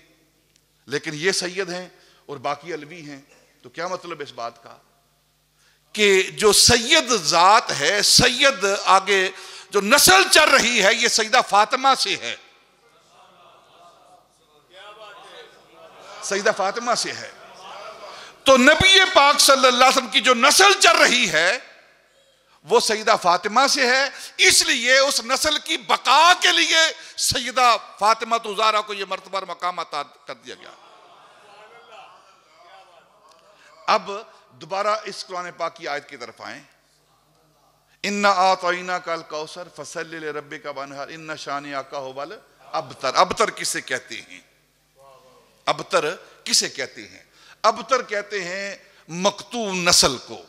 لیکن یہ سید ہیں اور باقی علوی ہیں. تو کیا مطلب اس بات کا کہ جو سید ذات ہے، سید آگے جو نسل چل رہی ہے، یہ سیدہ فاطمہ سے ہے، سیدہ فاطمہ سے ہے. تو نبی پاک صلی اللہ علیہ وسلم کی جو نسل چل رہی ہے وہ سیدہ فاطمہ سے ہے. اس لیے اس نسل کی بقا کے لیے سیدہ فاطمہ الزہرا کو یہ مرتبہ مقام عطا کر دیا گیا. اب دوبارہ اس قرآن پاک کی آیت کی طرف آئیں. اِنَّا أَعْطَيْنَاكَ الْكَوْثَرَ فَصَلِّ لِرَبِّكَ وَانْحَرْ إِنَّ شَانِئَكَ هُوَ الْأَبْتَرُ. ابتر کسے کہتے ہیں؟ ابتر کسے کہتے ہیں؟ ابتر کہتے ہیں مقطوع نسل کو،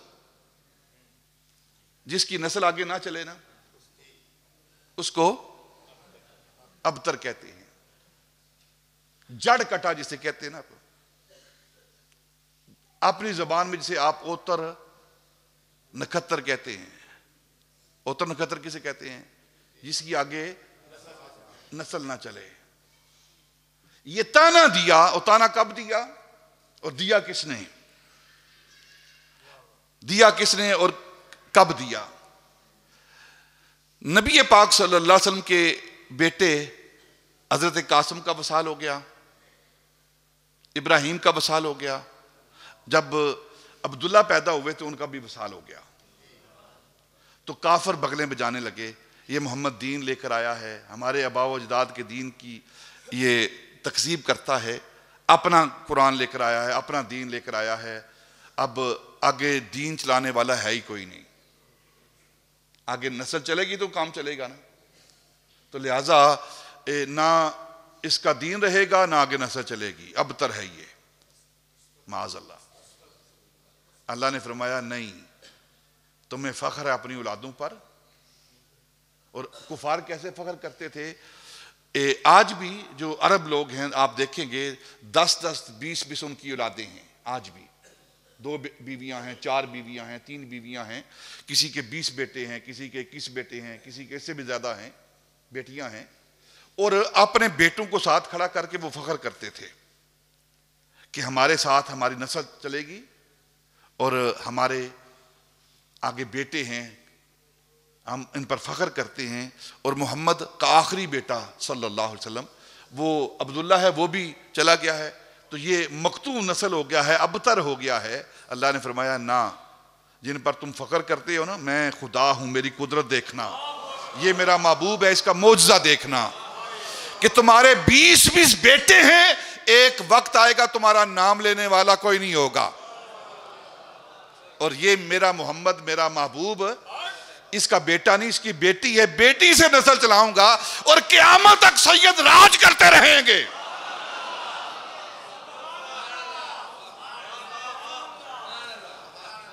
جس کی نسل آگے نہ چلے نا، اس کو ابتر کہتے ہیں. جڑ کٹا جسے کہتے ہیں نا، اپنی زبان میں جسے آپ اوتر نکھتر کہتے ہیں. اوتر نکھتر کسے کہتے ہیں؟ جس کی آگے نسل نہ چلے. یہ تانا دیا، اور تانا کب دیا اور دیا کس نے؟ دیا کس نے اور کب دیا؟ نبی پاک صلی اللہ علیہ وسلم کے بیٹے حضرت قاسم کا وصال ہو گیا، ابراہیم کا وصال ہو گیا. جب عبداللہ پیدا ہوئے تو ان کا بھی وصال ہو گیا. تو کافر بغلیں بجانے لگے، یہ محمد دین لے کر آیا ہے، ہمارے آباء و اجداد کے دین کی یہ تکذیب کرتا ہے، اپنا قرآن لے کر آیا ہے، اپنا دین لے کر آیا ہے. اب آگے دین چلانے والا ہے ہی کوئی نہیں. آگے نسل چلے گی تو کام چلے گا نا. تو لہٰذا نہ اس کا دین رہے گا نہ آگے نسل چلے گی. ابتر ہے یہ، معاذ اللہ. اللہ نے فرمایا نہیں، تمہیں فخر ہے اپنی اولادوں پر. اور کفار کیسے فخر کرتے تھے؟ آج بھی جو عرب لوگ ہیں آپ دیکھیں گے 10 20 ان کی اولادیں ہیں. آج بھی 2 بیویاں ہیں، 4 بیویاں ہیں، 3 بیویاں ہیں. کسی کے 20 بیٹے ہیں، کسی کے 21 بیٹے ہیں، کسی کے اس سے بھی زیادہ ہیں بیٹیاں ہیں. اور اپنے بیٹوں کو ساتھ کھڑا کر کے وہ فخر کرتے تھے کہ ہمارے ساتھ ہماری نسل چلے گی اور ہمارے آگے بیٹے ہیں، ہم ان پر فخر کرتے ہیں. اور محمد کا آخری بیٹا صلی اللہ علیہ وسلم وہ عبداللہ ہے، وہ بھی چلا گیا ہے. تو یہ مقطوع نسل ہو گیا ہے، ابتر ہو گیا ہے. اللہ نے فرمایا نہ، جن پر تم فخر کرتے ہو نا، میں خدا ہوں، میری قدرت دیکھنا، یہ میرا محبوب ہے، اس کا معجزہ دیکھنا کہ تمہارے 20 بیٹے ہیں، ایک وقت آئے گا تمہارا نام لینے والا کوئی نہیں ہوگا. اور یہ میرا محمد، میرا محبوب، اس کا بیٹا نہیں، اس کی بیٹی ہے، بیٹی سے نسل چلاؤں گا اور قیامت تک سید راج کرتے رہیں گے.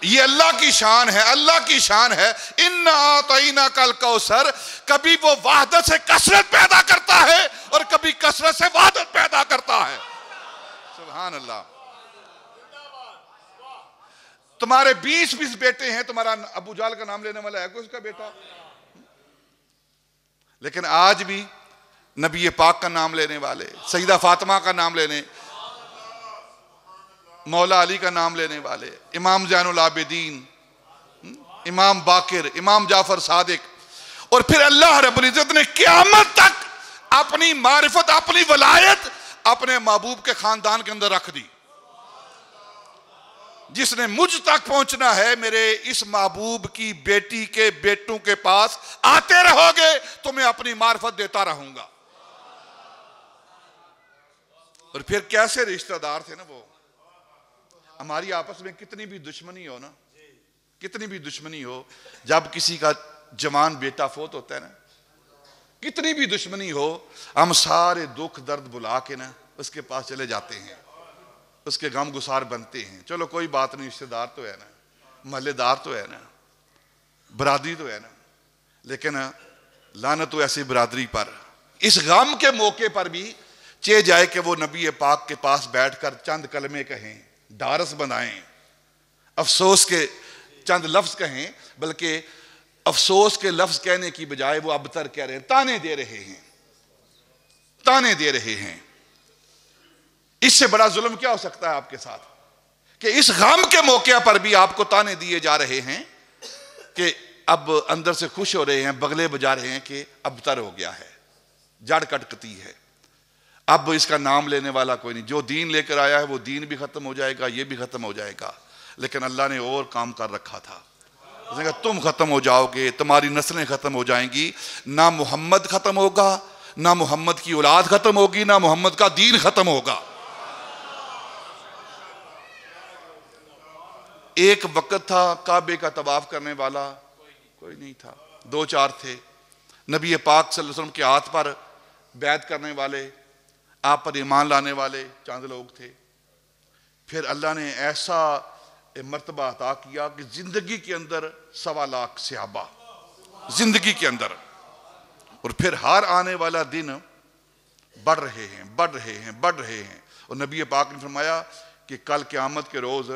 یہ اللہ کی شان ہے، اللہ کی شان ہے. اِنَّا أَعْطَيْنَاكَ الْكَوْثَرَ. کبھی وہ وحدت سے کثرت پیدا کرتا ہے اور کبھی کثرت سے وحدت پیدا کرتا ہے. سبحان اللہ. تمہارے 20 بیٹے ہیں، تمہارا ابو جہل کا نام لینے والا ہے کوئی اس کا بیٹا؟ لیکن آج بھی نبی پاک کا نام لینے والے، سیدہ فاطمہ کا نام لینے، مولا علی کا نام لینے والے، امام زین العابدین، امام باقر، امام جعفر صادق، اور پھر اللہ رب العزت نے قیامت تک اپنی معرفت، اپنی ولایت اپنے محبوب کے خاندان کے اندر رکھ دی. جس نے مجھ تک پہنچنا ہے، میرے اس محبوب کی بیٹی کے بیٹوں کے پاس آتے رہو گے تو میں اپنی معرفت دیتا رہوں گا. اور پھر کیسے رشتہ دار تھے نا وہ. ہماری آپس میں کتنی بھی دشمنی ہو نا، کتنی بھی دشمنی ہو، جب کسی کا جوان بیٹا فوت ہوتا ہے نا، کتنی بھی دشمنی ہو، ہم سارے دکھ درد بلا کے نا اس کے پاس چلے جاتے ہیں، اس کے غم گسار بنتے ہیں. چلو کوئی بات نہیں، رشتہ دار تو ہے نا، محلے دار تو ہے نا، برادری تو ہے نا. لیکن لعنت ہو ایسی برادری پر. اس غم کے موقع پر بھی چاہے جائے کہ وہ نبی پاک کے پاس بیٹھ کر چند کلمے کہیں، ڈھارس بنائیں، افسوس کے چند لفظ کہیں، بلکہ افسوس کے لفظ کہنے کی بجائے وہ ابتر کہہ رہے ہیں، تانے دے رہے ہیں، تانے دے رہے ہیں. اس سے بڑا ظلم کیا ہو سکتا ہے آپ کے ساتھ کہ اس غم کے موقع پر بھی آپ کو تانے دیے جا رہے ہیں کہ اب اندر سے خوش ہو رہے ہیں، بغلے بجا رہے ہیں کہ ابتر ہو گیا ہے، جڑ کٹکتی ہے، اب اس کا نام لینے والا کوئی نہیں. جو دین لے کر آیا ہے وہ دین بھی ختم ہو جائے گا، یہ بھی ختم ہو جائے گا. لیکن اللہ نے اور کام کر رکھا تھا. اس نے کہا تم ختم ہو جاؤ گے، تمہاری نسلیں ختم ہو جائیں گی، نہ محمد ختم ہوگا، نہ محمد کی اولاد ختم ہوگی، نہ محمد کا دین ختم ہوگا. ایک وقت تھا کعبے کا طواف کرنے والا کوئی نہیں تھا، 2-4 تھے. نبی پاک صلی اللہ علیہ وسلم کے ہاتھ پر بیعت کرنے والے، آپ پر ایمان لانے والے چند لوگ تھے. پھر اللہ نے ایسا مرتبہ عطا کیا کہ زندگی کے اندر 1.25 لاکھ صحابہ زندگی کے اندر. اور پھر ہر آنے والا دن بڑھ رہے ہیں، بڑھ رہے ہیں، بڑھ رہے ہیں. اور نبی پاک نے فرمایا کہ کل قیامت کے روز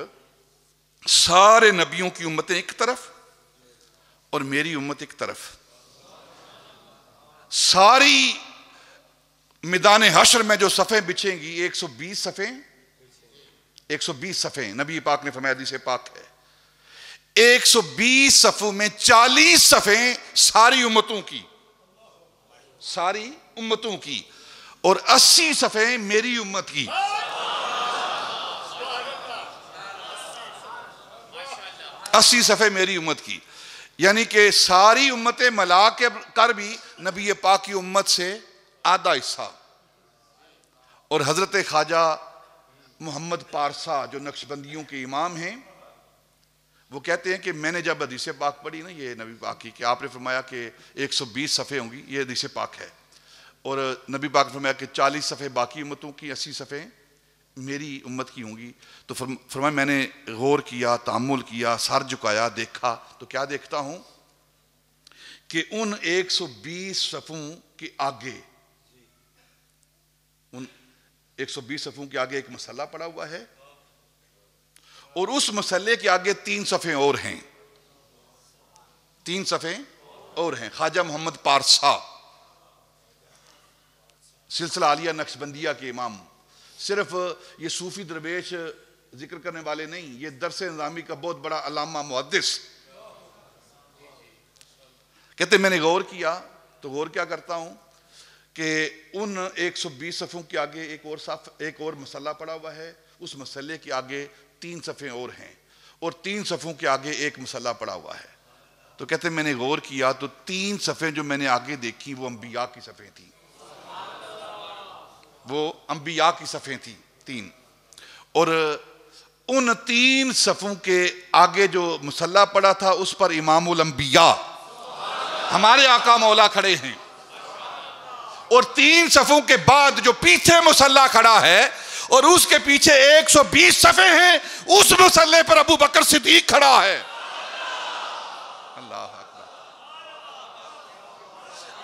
سارے نبیوں کی امتیں ایک طرف اور میری امت ایک طرف. ساری میدان حشر میں جو صفیں بچھیں گی 120 صفیں نبی پاک نے فرمایا، حدیث پاک ہے، 120 صفوں میں 40 صفیں ساری امتوں کی اور 80 صفیں میری امت کی. 80 صفیں میری امت کی، یعنی کہ ساری امتیں ملا کر بھی نبی پاک کی امت سے آدھا حصہ. اور حضرت خواجہ محمد پارسا جو نقشبندیوں کے امام ہیں، وہ کہتے ہیں کہ میں نے جب حدیث پاک پڑھی نا یہ نبی پاک کی، کہ آپ نے فرمایا کہ 120 صفحے ہوں گی، یہ حدیث پاک ہے، اور نبی پاک نے فرمایا کہ 40 صفحے باقی امتوں کی، 80 صفحے میری امت کی ہوں گی. تو فرمایا میں نے غور کیا، تأمل کیا، سر جھکایا، دیکھا، تو کیا دیکھتا ہوں کہ ان 120 صفوں کے آگے، ان 120 صفوں کے آگے ایک مسلح پڑا ہوا ہے، اور اس مسلح کے آگے 3 صفیں اور ہیں. 3 صفیں اور ہیں. خواجہ محمد پارسا، سلسلہ عالیہ نقشبندیہ کے امام، صرف یہ صوفی درویش ذکر کرنے والے نہیں، یہ درس نظامی کا بہت بڑا علامہ محدث. کہتے ہیں میں نے غور کیا، تو غور کیا کرتا ہوں کہ ان 120 صفوں کے آگے ایک اور مسلح پڑا ہوا ہے، اس مسلح کے آگے 3 صفیں اور ہیں، اور 3 صفوں کے آگے ایک مسلح پڑا ہوا ہے. تو کہتے ہیں میں نے غور کیا تو 3 صفیں جو میں نے آگے دیکھی وہ انبیاء کی صفیں تھیں. وہ انبیاء کی صفیں تھیں 3. اور ان 3 صفوں کے آگے جو مسلح پڑا تھا اس پر امام الانبیاء ہمارے آقا مولا کھڑے ہیں. اور 3 صفوں کے بعد جو پیچھے مسلح کھڑا ہے اور اس کے پیچھے 120 صفیں ہیں، اس مسلح پر ابو بکر صدیق کھڑا ہے. اللہ اکبر.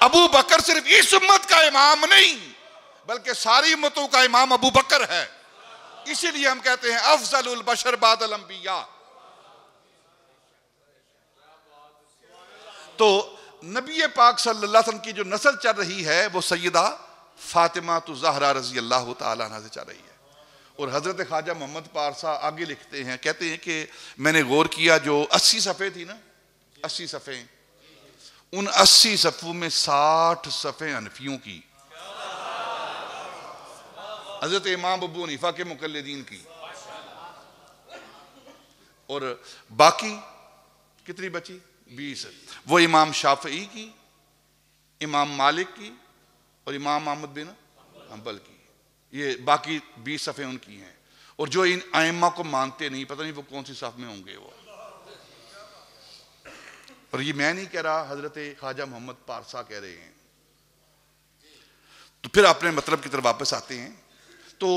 ابو بکر صرف اس امت کا امام نہیں بلکہ ساری امتوں کا امام ابو بکر ہے. اسی لیے ہم کہتے ہیں افضل البشر بعد الانبیاء. تو نبی پاک صلی اللہ علیہ وسلم کی جو نسل چل رہی ہے وہ سیدہ فاطمہ الزہرا رضی اللہ تعالیٰ عنہ سے چل رہی ہے. اور حضرت خواجہ محمد پارسا آگے لکھتے ہیں، کہتے ہیں کہ میں نے غور کیا، جو 80 صفحے تھی نا، 80 صفحے، ان 80 صفوں میں 60 صفحے حنفیوں کی، حضرت امام ابو حنیفہ کے مقلدین کی، اور باقی کتنی بچی؟ 20. وہ امام شافعی کی، امام مالک کی اور امام احمد بن حنبل کی. یہ باقی 20 صفحے ان کی ہیں. اور جو ان ائمہ کو مانتے نہیں، پتہ نہیں وہ کون سی صف میں ہوں گے وہ. اور یہ میں نہیں کہہ رہا، حضرت خواجہ محمد پارسا کہہ رہے ہیں. تو پھر اپنے مطلب کی طرف واپس آتے ہیں. تو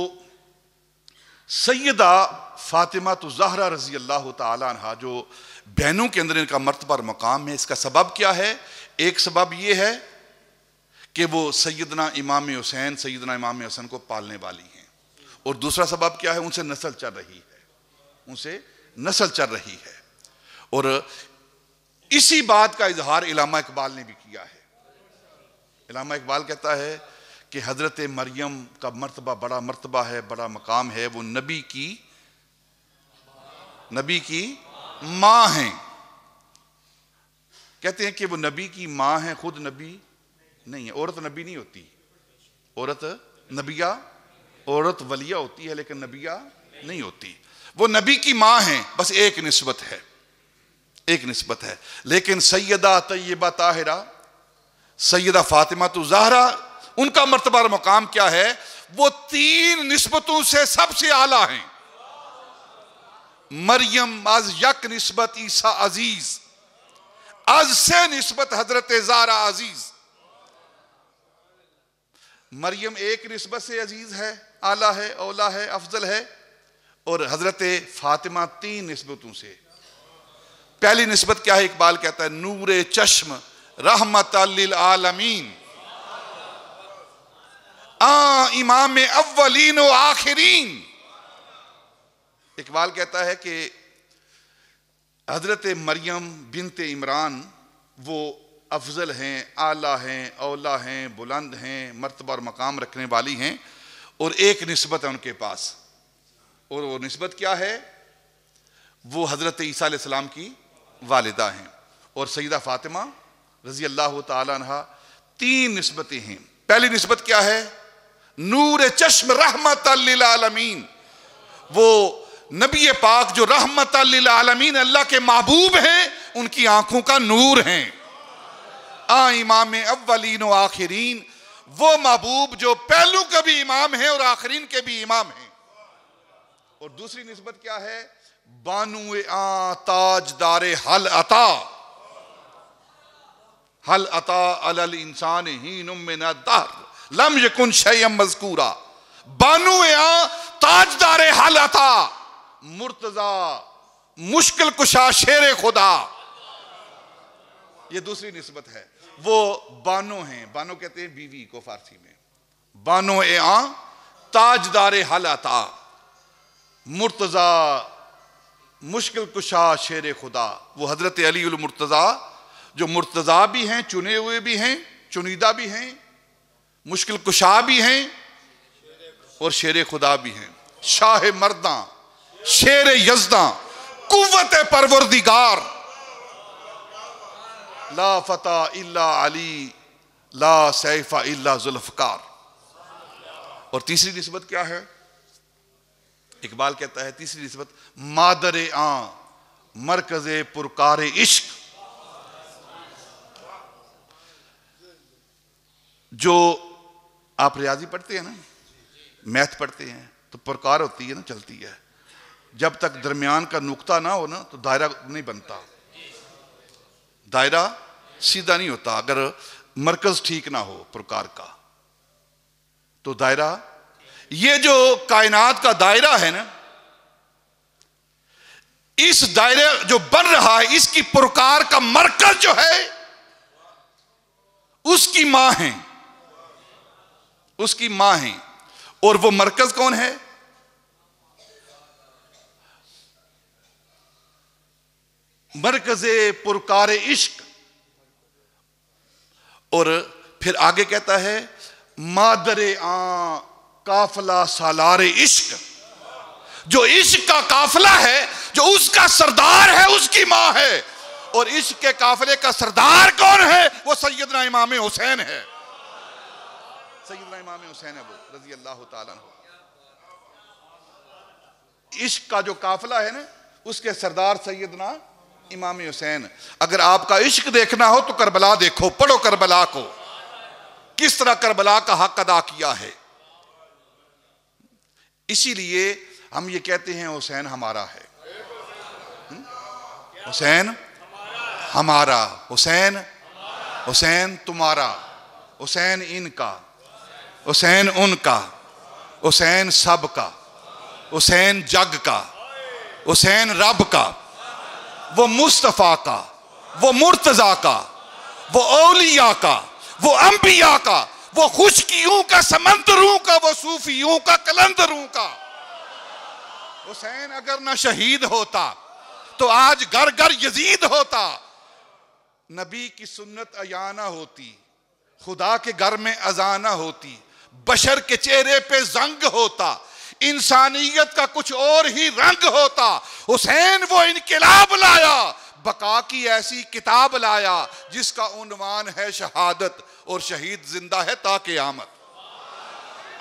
سیدہ فاطمہ الزہرا رضی اللہ تعالیٰ عنہ جو بہنوں کے اندر ان کا مرتبہ اور مقام ہے، اس کا سبب کیا ہے؟ ایک سبب یہ ہے کہ وہ سیدنا امام حسین، سیدنا امام حسن کو پالنے والی ہیں. اور دوسرا سبب کیا ہے؟ ان سے نسل چل رہی ہے، ان سے نسل چل رہی ہے. اور اسی بات کا اظہار علامہ اقبال نے بھی کیا ہے. علامہ اقبال کہتا ہے کہ حضرت مریم کا مرتبہ بڑا مرتبہ ہے، بڑا مقام ہے. وہ نبی کی ماں ہیں. کہتے ہیں کہ وہ نبی کی ماں ہیں، خود نبی نہیں ہے. عورت نبی نہیں ہوتی، عورت نبیہ، عورت ولیہ ہوتی ہے لیکن نبیہ نہیں ہوتی. وہ نبی کی ماں ہیں، بس ایک نسبت ہے. لیکن سیدہ طیبہ طاہرہ، سیدہ فاطمہ الزہرا، ان کا مرتبہ اور مقام کیا ہے؟ وہ 3 نسبتوں سے سب سے اعلیٰ ہیں. مریم از یک نسبت عیسیٰ عزیز، از سے نسبت حضرت زہرا عزیز. مریم ایک نسبت سے عزیز ہے، اعلیٰ ہے، اولیٰ ہے، افضل ہے. اور حضرت فاطمہ 3 نسبتوں سے. پہلی نسبت کیا ہے؟ اقبال کہتا ہے نور چشم رحمت للعالمین، امام اولین و آخرین. اقبال کہتا ہے کہ حضرت مریم بنت عمران وہ افضل ہیں، اعلیٰ ہیں، اولیٰ ہیں، بلند ہیں، مرتبہ اور مقام رکھنے والی ہیں، اور ایک نسبت ہے ان کے پاس، اور وہ نسبت کیا ہے؟ وہ حضرت عیسیٰ علیہ السلام کی والدہ ہیں، اور سیدہ فاطمہ رضی اللہ تعالیٰ عنہ. 3 نسبتیں ہیں. پہلی نسبت کیا ہے؟ نور چشم رحمت للعالمین. وہ نبی پاک جو رحمت للعالمین اللہ کے محبوب ہیں، ان کی آنکھوں کا نور ہیں. امام اولین و آخرین، وہ محبوب جو پہلو کے بھی امام ہیں اور آخرین کے بھی امام ہیں. اور دوسری نسبت کیا ہے؟ بانو تاجدار حل عطا. حل عطا علی الانسان حین من الدہر لم یکن شیئا مذکورا. بانو تاجدار حل عطا، مرتضی مشکل کشا شیر خدا. یہ دوسری نسبت ہے. وہ بانو ہیں، بانو کہتے ہیں بیوی کو فارسی میں. بانو تاجدار حل عطا، مرتضی مشکل کشا شیر خدا. وہ حضرت علی المرتضی جو مرتضی بھی ہیں، چنے ہوئے بھی ہیں، چنیدہ بھی ہیں، مشکل کشا بھی ہیں، اور شیر خدا بھی ہیں. شاہ مرداں، شیر یزداں، قوت پروردگار. لا فتح الا علی، لا سیف الا ذوالفقار. اور تیسری نسبت کیا ہے؟ اقبال کہتا ہے تیسری نسبت مادر مرکز پرکار عشق. جو آپ ریاضی پڑھتے ہیں نا، میتھ پڑھتے ہیں، تو پرکار ہوتی ہے نا، چلتی ہے. جب تک درمیان کا نقطہ نہ ہو نا تو دائرہ نہیں بنتا، دائرہ سیدھا نہیں ہوتا. اگر مرکز ٹھیک نہ ہو پرکار کا تو دائرہ، یہ جو کائنات کا دائرہ ہے نا، اس دائرے جو بن رہا ہے، اس کی پرکار کا مرکز جو ہے اس کی ماں ہیں، اس کی ماں ہیں. اور وہ مرکز کون ہے؟ مرکز پرکار عشق. اور پھر آگے کہتا ہے مادر قافلہ سالار عشق. جو عشق کا قافلہ ہے، جو اس کا سردار ہے، اس کی ماں ہے. اور عشق کے قافلے کا سردار کون ہے؟ وہ سیدنا امام حسین ہے. سیدنا امام حسین ہے وہ رضی اللہ تعالیٰ عنہ. عشق کا جو قافلہ ہے نا، اس کے سردار سیدنا امام حسین. اگر آپ کا عشق دیکھنا ہو تو کربلا دیکھو، پڑھو کربلا کو، کس طرح کربلا کا حق ادا کیا ہے. اسی لیے ہم یہ کہتے ہیں حسین ہمارا ہے. حسین ہمارا، حسین حسین تمہارا، حسین ان کا، حسین ان کا، حسین سب کا، حسین جگ کا، حسین رب کا، وہ مصطفیٰ کا، وہ مرتضیٰ کا، وہ اولیاء کا، وہ انبیاء کا، وہ خشکیوں کا سمندروں کا، وہ صوفیوں کا کلندروں کا. حسین اگر نہ شہید ہوتا تو آج گھر گھر یزید ہوتا. نبی کی سنت عیاں نہ ہوتی، خدا کے گھر میں اذان نہ ہوتی، بشر کے چہرے پہ زنگ ہوتا، انسانیت کا کچھ اور ہی رنگ ہوتا. حسین وہ انقلاب لایا، بقا کی ایسی کتاب لایا جس کا عنوان ہے شہادت، اور شہید زندہ ہے تا قیامت.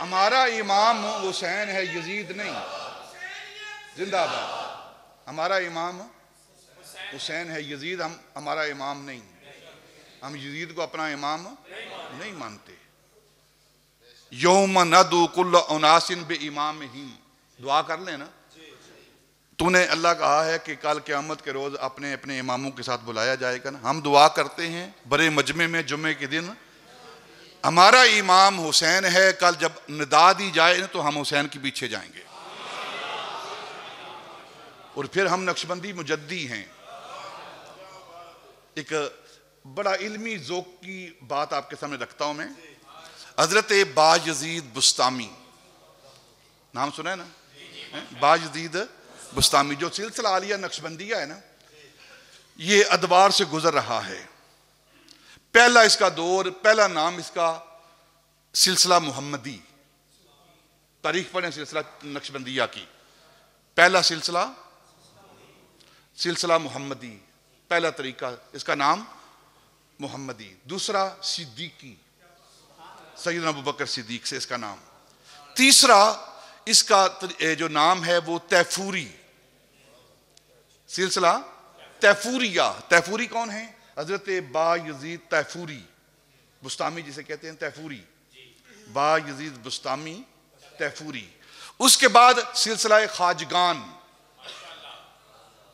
ہمارا امام حسین ہے، یزید نہیں. زندہ باد. ہمارا امام حسین ہے، یزید ہمارا امام نہیں. ہم یزید کو اپنا امام نہیں مانتے. یوم ندعو کل اناس بامامہم. دعا کر لیں نا. تو نے اللہ کہا ہے کہ کل قیامت کے روز اپنے اپنے اماموں کے ساتھ بلایا جائے گا نا. ہم دعا کرتے ہیں بڑے مجمع میں جمعے کے دن، ہمارا امام حسین ہے. کل جب ندا دی جائے تو ہم حسین کے پیچھے جائیں گے. اور پھر ہم نقشبندی مجدی ہیں. ایک بڑا علمی ذوق کی بات آپ کے سامنے رکھتا ہوں میں. حضرت باجزید بستامی نام سنا ہے نا؟ باجزید بستامی جو سلسلہ عالیہ نقشبندیہ ہے نا، یہ ادوار سے گزر رہا ہے. پہلا اس کا دور، پہلا نام اس کا سلسلہ محمدی. تاریخ پڑھیں سلسلہ نقشبندیہ کی. پہلا سلسلہ محمدی، پہلا طریقہ اس کا نام محمدی. دوسرا صدیقی، سیدنا ابوبکر صدیق سے اس کا نام. تیسرا اس کا جو نام ہے وہ تیفوری، سلسلہ تیفوریہ. تیفوری کون ہیں؟ حضرت با یزید تیفوری بستامی جسے کہتے ہیں، تیفوری با یزید بستامی تیفوری. اس کے بعد سلسلہ خواجگان،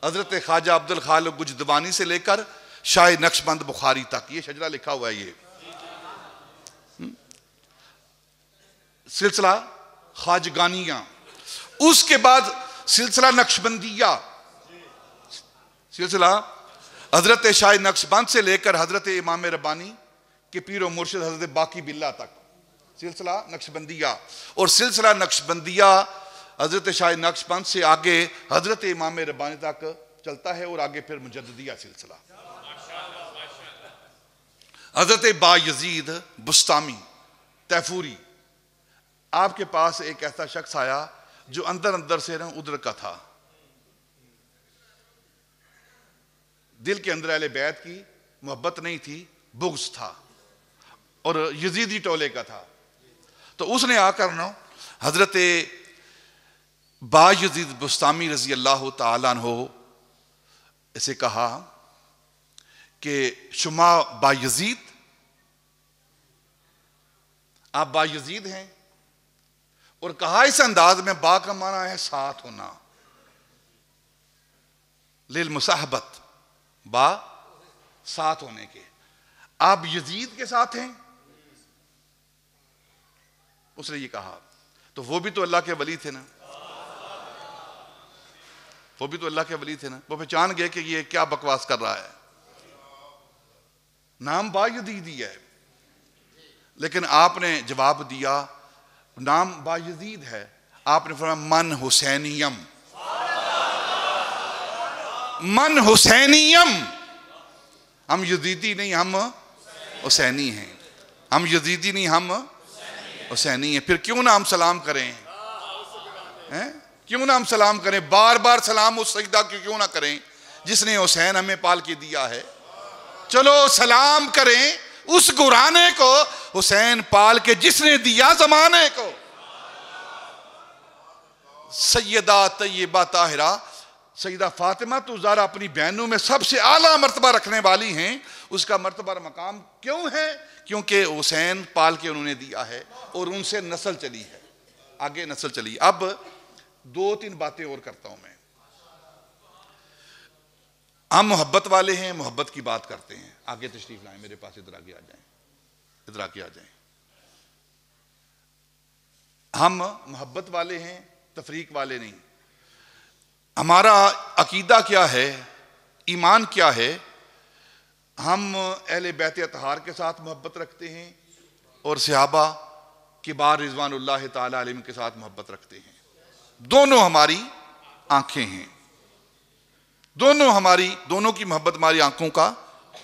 حضرت خواجہ عبد الخالق گجدوانی سے لے کر شاہ نقشبند بخاری تک، یہ شجرہ لکھا ہوا ہے. یہ سلسلہ خواجگانیہ. اس کے بعد سلسلہ نقشبندیہ، سلسلہ حضرت شاہ نقشبند سے لے کر حضرت امام ربانی کے پیر و مرشد حضرت باقی باللہ تک، سلسلہ نقشبندیہ. اور سلسلہ نقشبندیہ حضرت شاہ نقشبند سے آگے حضرت امام ربانی تک چلتا ہے، اور آگے پھر مجددیہ سلسلہ. حضرت با یزید بستامی تیفوری، آپ کے پاس ایک ایسا شخص آیا جو اندر سے ادھر کا تھا. دل کے اندر اہل بیت کی محبت نہیں تھی، بغض تھا، اور یزیدی ٹولے کا تھا. تو اس نے آ کر حضرت با یزید بستامی رضی اللہ تعالیٰ عنہ اسے کہا کہ شما با یزید، آپ با یزید ہیں. اور کہا اس انداز میں، با کا معنی ہے ساتھ ہونا، للمصاحبت، با ساتھ ہونے کے. آپ یزید کے ساتھ ہیں؟ اس نے یہ کہا. تو وہ بھی تو اللہ کے ولی تھے نا، وہ بھی تو اللہ کے ولی تھے نا. وہ پہچان گئے کہ یہ کیا بکواس کر رہا ہے. نام با یزید ہی ہے، لیکن آپ نے جواب دیا نام با یزید ہے. آپ نے فرمایا من حسینیم، من حسینیم. ہم یزیدی نہیں، ہم حسینی ہیں. ہم یزیدی نہیں، ہم حسینی ہیں. پھر کیوں نہ ہم سلام کریں؟ کیوں نہ ہم سلام کریں؟ بار بار سلام اس سجدہ کی کیوں نہ کریں جس نے حسین ہمیں پال کے دیا ہے؟ چلو سلام کریں اس گرانے کو حسین پال کے جس نے دیا زمانے کو. سیدہ طیبہ طاہرہ سیدہ فاطمہ تو زہرا اپنی بہنوں میں سب سے اعلیٰ مرتبہ رکھنے والی ہیں. اس کا مرتبہ مقام کیوں ہے؟ کیونکہ حسین پال کے انہوں نے دیا ہے، اور ان سے نسل چلی ہے، آگے نسل چلی. اب 2-3 باتیں اور کرتا ہوں میں. ہم محبت والے ہیں، محبت کی بات کرتے ہیں. آگے تشریف لائیں میرے پاس، ادھر آگے آ جائیں، ادھر آگے آ جائیں. ہم محبت والے ہیں، تفریق والے نہیں. ہمارا عقیدہ کیا ہے، ایمان کیا ہے؟ ہم اہل بیت اطہار کے ساتھ محبت رکھتے ہیں، اور صحابہ کبار رضوان اللہ تعالی علیہم کے ساتھ محبت رکھتے ہیں. دونوں ہماری آنکھیں ہیں، دونوں کی محبت ہماری آنکھوں کا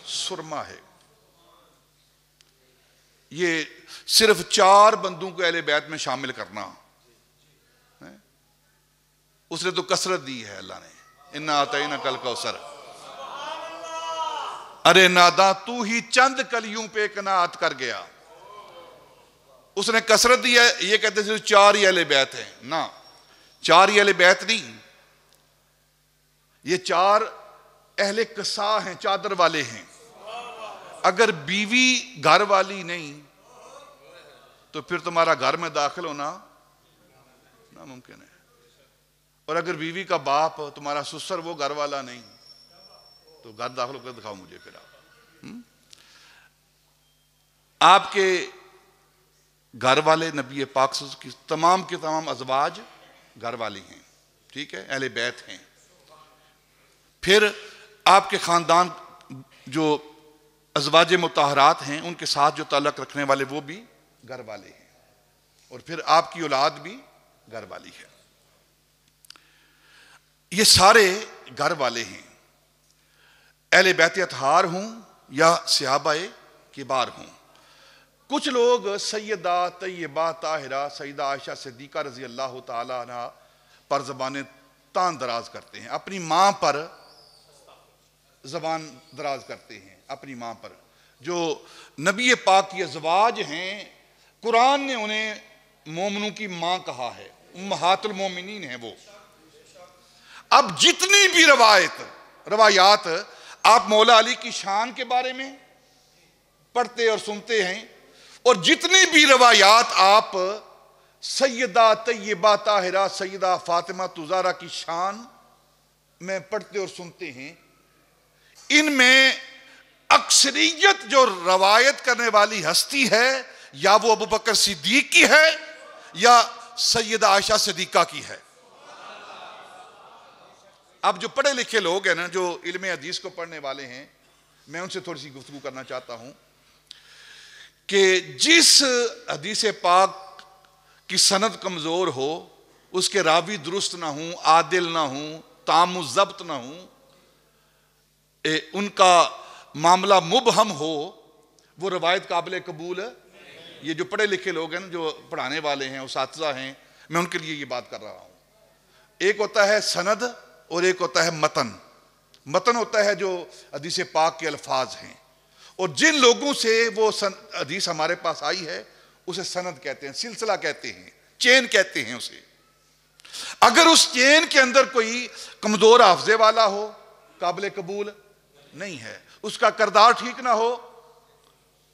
سرما ہے. یہ صرف 4 بندوں کو اہل بیت میں شامل کرنا، اس نے تو کثرت دی ہے اللہ نے. انا اعطیناک الکوثر. ارے ناداں تو ہی چند کلیوں پہ قناعت کر گیا. اس نے کثرت دی ہے. یہ کہتے صرف 4 ہی اہل بیت ہیں. نہ، 4 ہی اہل بیت نہیں، یہ 4 اہل قصا ہیں، چادر والے ہیں. اگر بیوی گھر والی نہیں تو پھر تمہارا گھر میں داخل ہونا ناممکن ہے. اور اگر بیوی کا باپ تمہارا سسر وہ گھر والا نہیں تو گھر داخل ہو کر دکھاؤ مجھے. پھر آپ کے گھر والے نبی پاک صلی اللہ علیہ وسلم کی تمام کے تمام ازواج گھر والی ہیں، ٹھیک ہے، اہل بیت ہیں. پھر آپ کے خاندان جو ازواج مطہرات ہیں ان کے ساتھ جو تعلق رکھنے والے وہ بھی گھر والے ہیں، اور پھر آپ کی اولاد بھی گھر والی ہے. یہ سارے گھر والے ہیں. اہل بیت اطہار ہوں یا صحابہ کبار ہوں. کچھ لوگ سیدہ طیبہ طاہرہ سیدہ عائشہ صدیقہ رضی اللہ تعالی عنہ پر زبانیں تان دراز کرتے ہیں، اپنی ماں پر زبان دراز کرتے ہیں، اپنی ماں پر. جو نبی پاک کی ازواج ہیں، قرآن نے انہیں مومنوں کی ماں کہا ہے، امہات المومنین ہیں وہ. اب جتنی بھی روایات آپ مولا علی کی شان کے بارے میں پڑھتے اور سنتے ہیں، اور جتنی بھی روایات آپ سیدہ طیبہ طاہرہ سیدہ فاطمہ الزہرا کی شان میں پڑھتے اور سنتے ہیں، ان میں اکثریت جو روایت کرنے والی ہستی ہے یا وہ ابو بکر صدیق کی ہے یا سیدہ عائشہ صدیقہ کی ہے. اب جو پڑھے لکھے لوگ ہیں نا، جو علم حدیث کو پڑھنے والے ہیں، میں ان سے تھوڑی سی گفتگو کرنا چاہتا ہوں کہ جس حدیث پاک کی سند کمزور ہو، اس کے راوی درست نہ ہوں، عادل نہ ہوں، تام و ضبط نہ ہوں، ان کا معاملہ مبہم ہو، وہ روایت قابل قبول. یہ جو پڑھے لکھے لوگ ہیں نا، جو پڑھانے والے ہیں، اساتذہ ہیں، میں ان کے لیے یہ بات کر رہا ہوں. ایک ہوتا ہے سند اور ایک ہوتا ہے متن. متن ہوتا ہے جو حدیث پاک کے الفاظ ہیں، اور جن لوگوں سے وہ حدیث ہمارے پاس آئی ہے اسے سند کہتے ہیں، سلسلہ کہتے ہیں، چین کہتے ہیں اسے. اگر اس چین کے اندر کوئی کمزور حافظے والا ہو، قابل قبول نہیں ہے. اس کا کردار ٹھیک نہ ہو،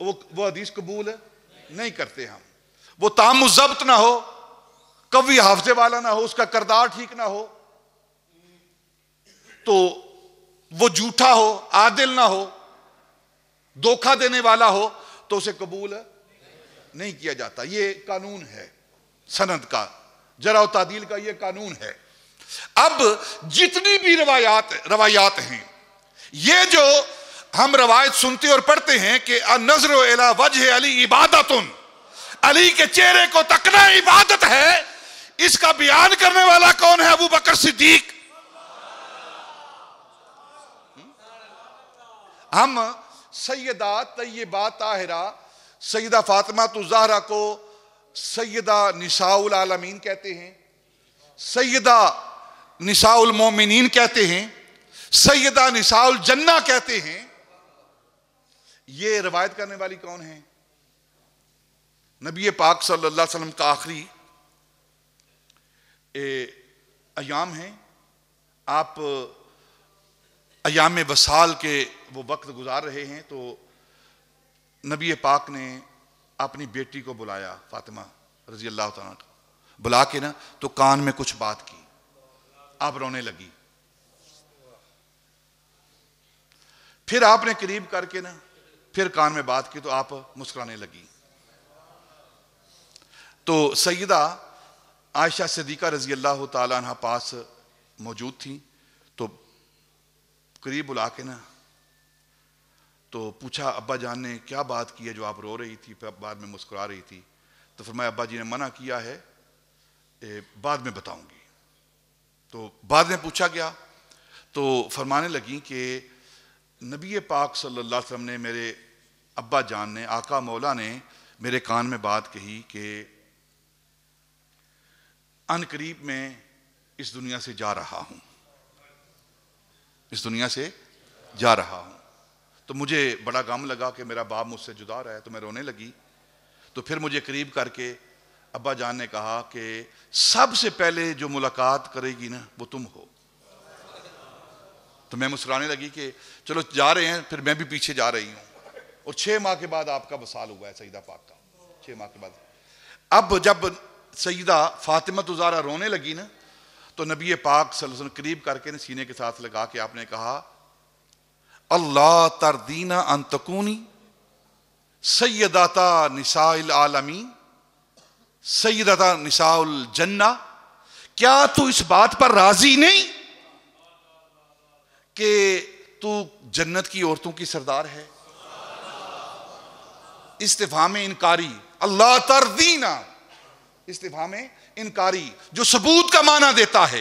وہ حدیث قبول نہیں کرتے ہم. وہ تام و ضبط نہ ہو، قوی حافظے والا نہ ہو، اس کا کردار ٹھیک نہ ہو، تو وہ جھوٹا ہو، عادل نہ ہو، دھوکہ دینے والا ہو، تو اسے قبول نہیں کیا جاتا. یہ قانون ہے سند کا، جرح و تعدیل کا یہ قانون ہے. اب جتنی بھی روایات ہیں، یہ جو ہم روایت سنتے اور پڑھتے ہیں کہ النظر الی وجہ علی عبادت، علی کے چہرے کو تکنا عبادت ہے، اس کا بیان کرنے والا کون ہے؟ ابو بکر صدیق. ہم سیدہ طیبہ طاہرہ سیدہ فاطمہ الزہرا کو سیدہ نساء العالمین کہتے ہیں، سیدہ نساء المومنین کہتے ہیں، سیدہ نساء الجنہ کہتے ہیں. یہ روایت کرنے والی کون ہیں؟ نبی پاک صلی اللہ علیہ وسلم کا آخری ایام ہیں. آپ ایام وصال کے وہ وقت گزار رہے ہیں، تو نبی پاک نے اپنی بیٹی کو بلایا، فاطمہ رضی اللہ تعالیٰ کو بلا کے نا تو کان میں کچھ بات کی. آپ رونے لگی. پھر آپ نے قریب کر کے نا پھر کان میں بات کی تو آپ مسکرانے لگی. تو سیدہ عائشہ صدیقہ رضی اللہ تعالیٰ عنہ پاس موجود تھیں، تو قریب بلا کے نا تو پوچھا ابا جان نے کیا بات کی ہے جو آپ رو رہی تھی، پھر بعد میں مسکرا رہی تھی؟ تو فرمایا ابا جی نے منع کیا ہے، بعد میں بتاؤں گی. تو بعد میں پوچھا گیا تو فرمانے لگی کہ نبی پاک صلی اللہ علیہ وسلم نے، میرے ابا جان نے، آقا مولا نے میرے کان میں بات کہی کہ ان قریب میں اس دنیا سے جا رہا ہوں، اس دنیا سے جا رہا ہوں. تو مجھے بڑا غم لگا کہ میرا باپ مجھ سے جدا رہا ہے، تو میں رونے لگی. تو پھر مجھے قریب کر کے ابا جان نے کہا کہ سب سے پہلے جو ملاقات کرے گی نا وہ تم ہو. تو میں مسکرانے لگی کہ چلو جا رہے ہیں، پھر میں بھی پیچھے جا رہی ہوں. اور 6 ماہ کے بعد آپ کا وصال ہوا ہے سیدہ پاک کا، 6 ماہ کے بعد. اب جب سیدہ فاطمہ الزہرا رونے لگی نا تو نبی پاک صلی اللہ علیہ وسلم قریب کر کے سینے کے ساتھ لگا کے آپ نے کہا اللہ تردینا ان تکونی سیداتا نساء العالمین سیداتا نساء الجنہ، کیا تو اس بات پر راضی نہیں کہ تو جنت کی عورتوں کی سردار ہے؟ استفہام انکاری، اللہ تردینا، استفہام انکاری جو ثبوت کا معنی دیتا ہے،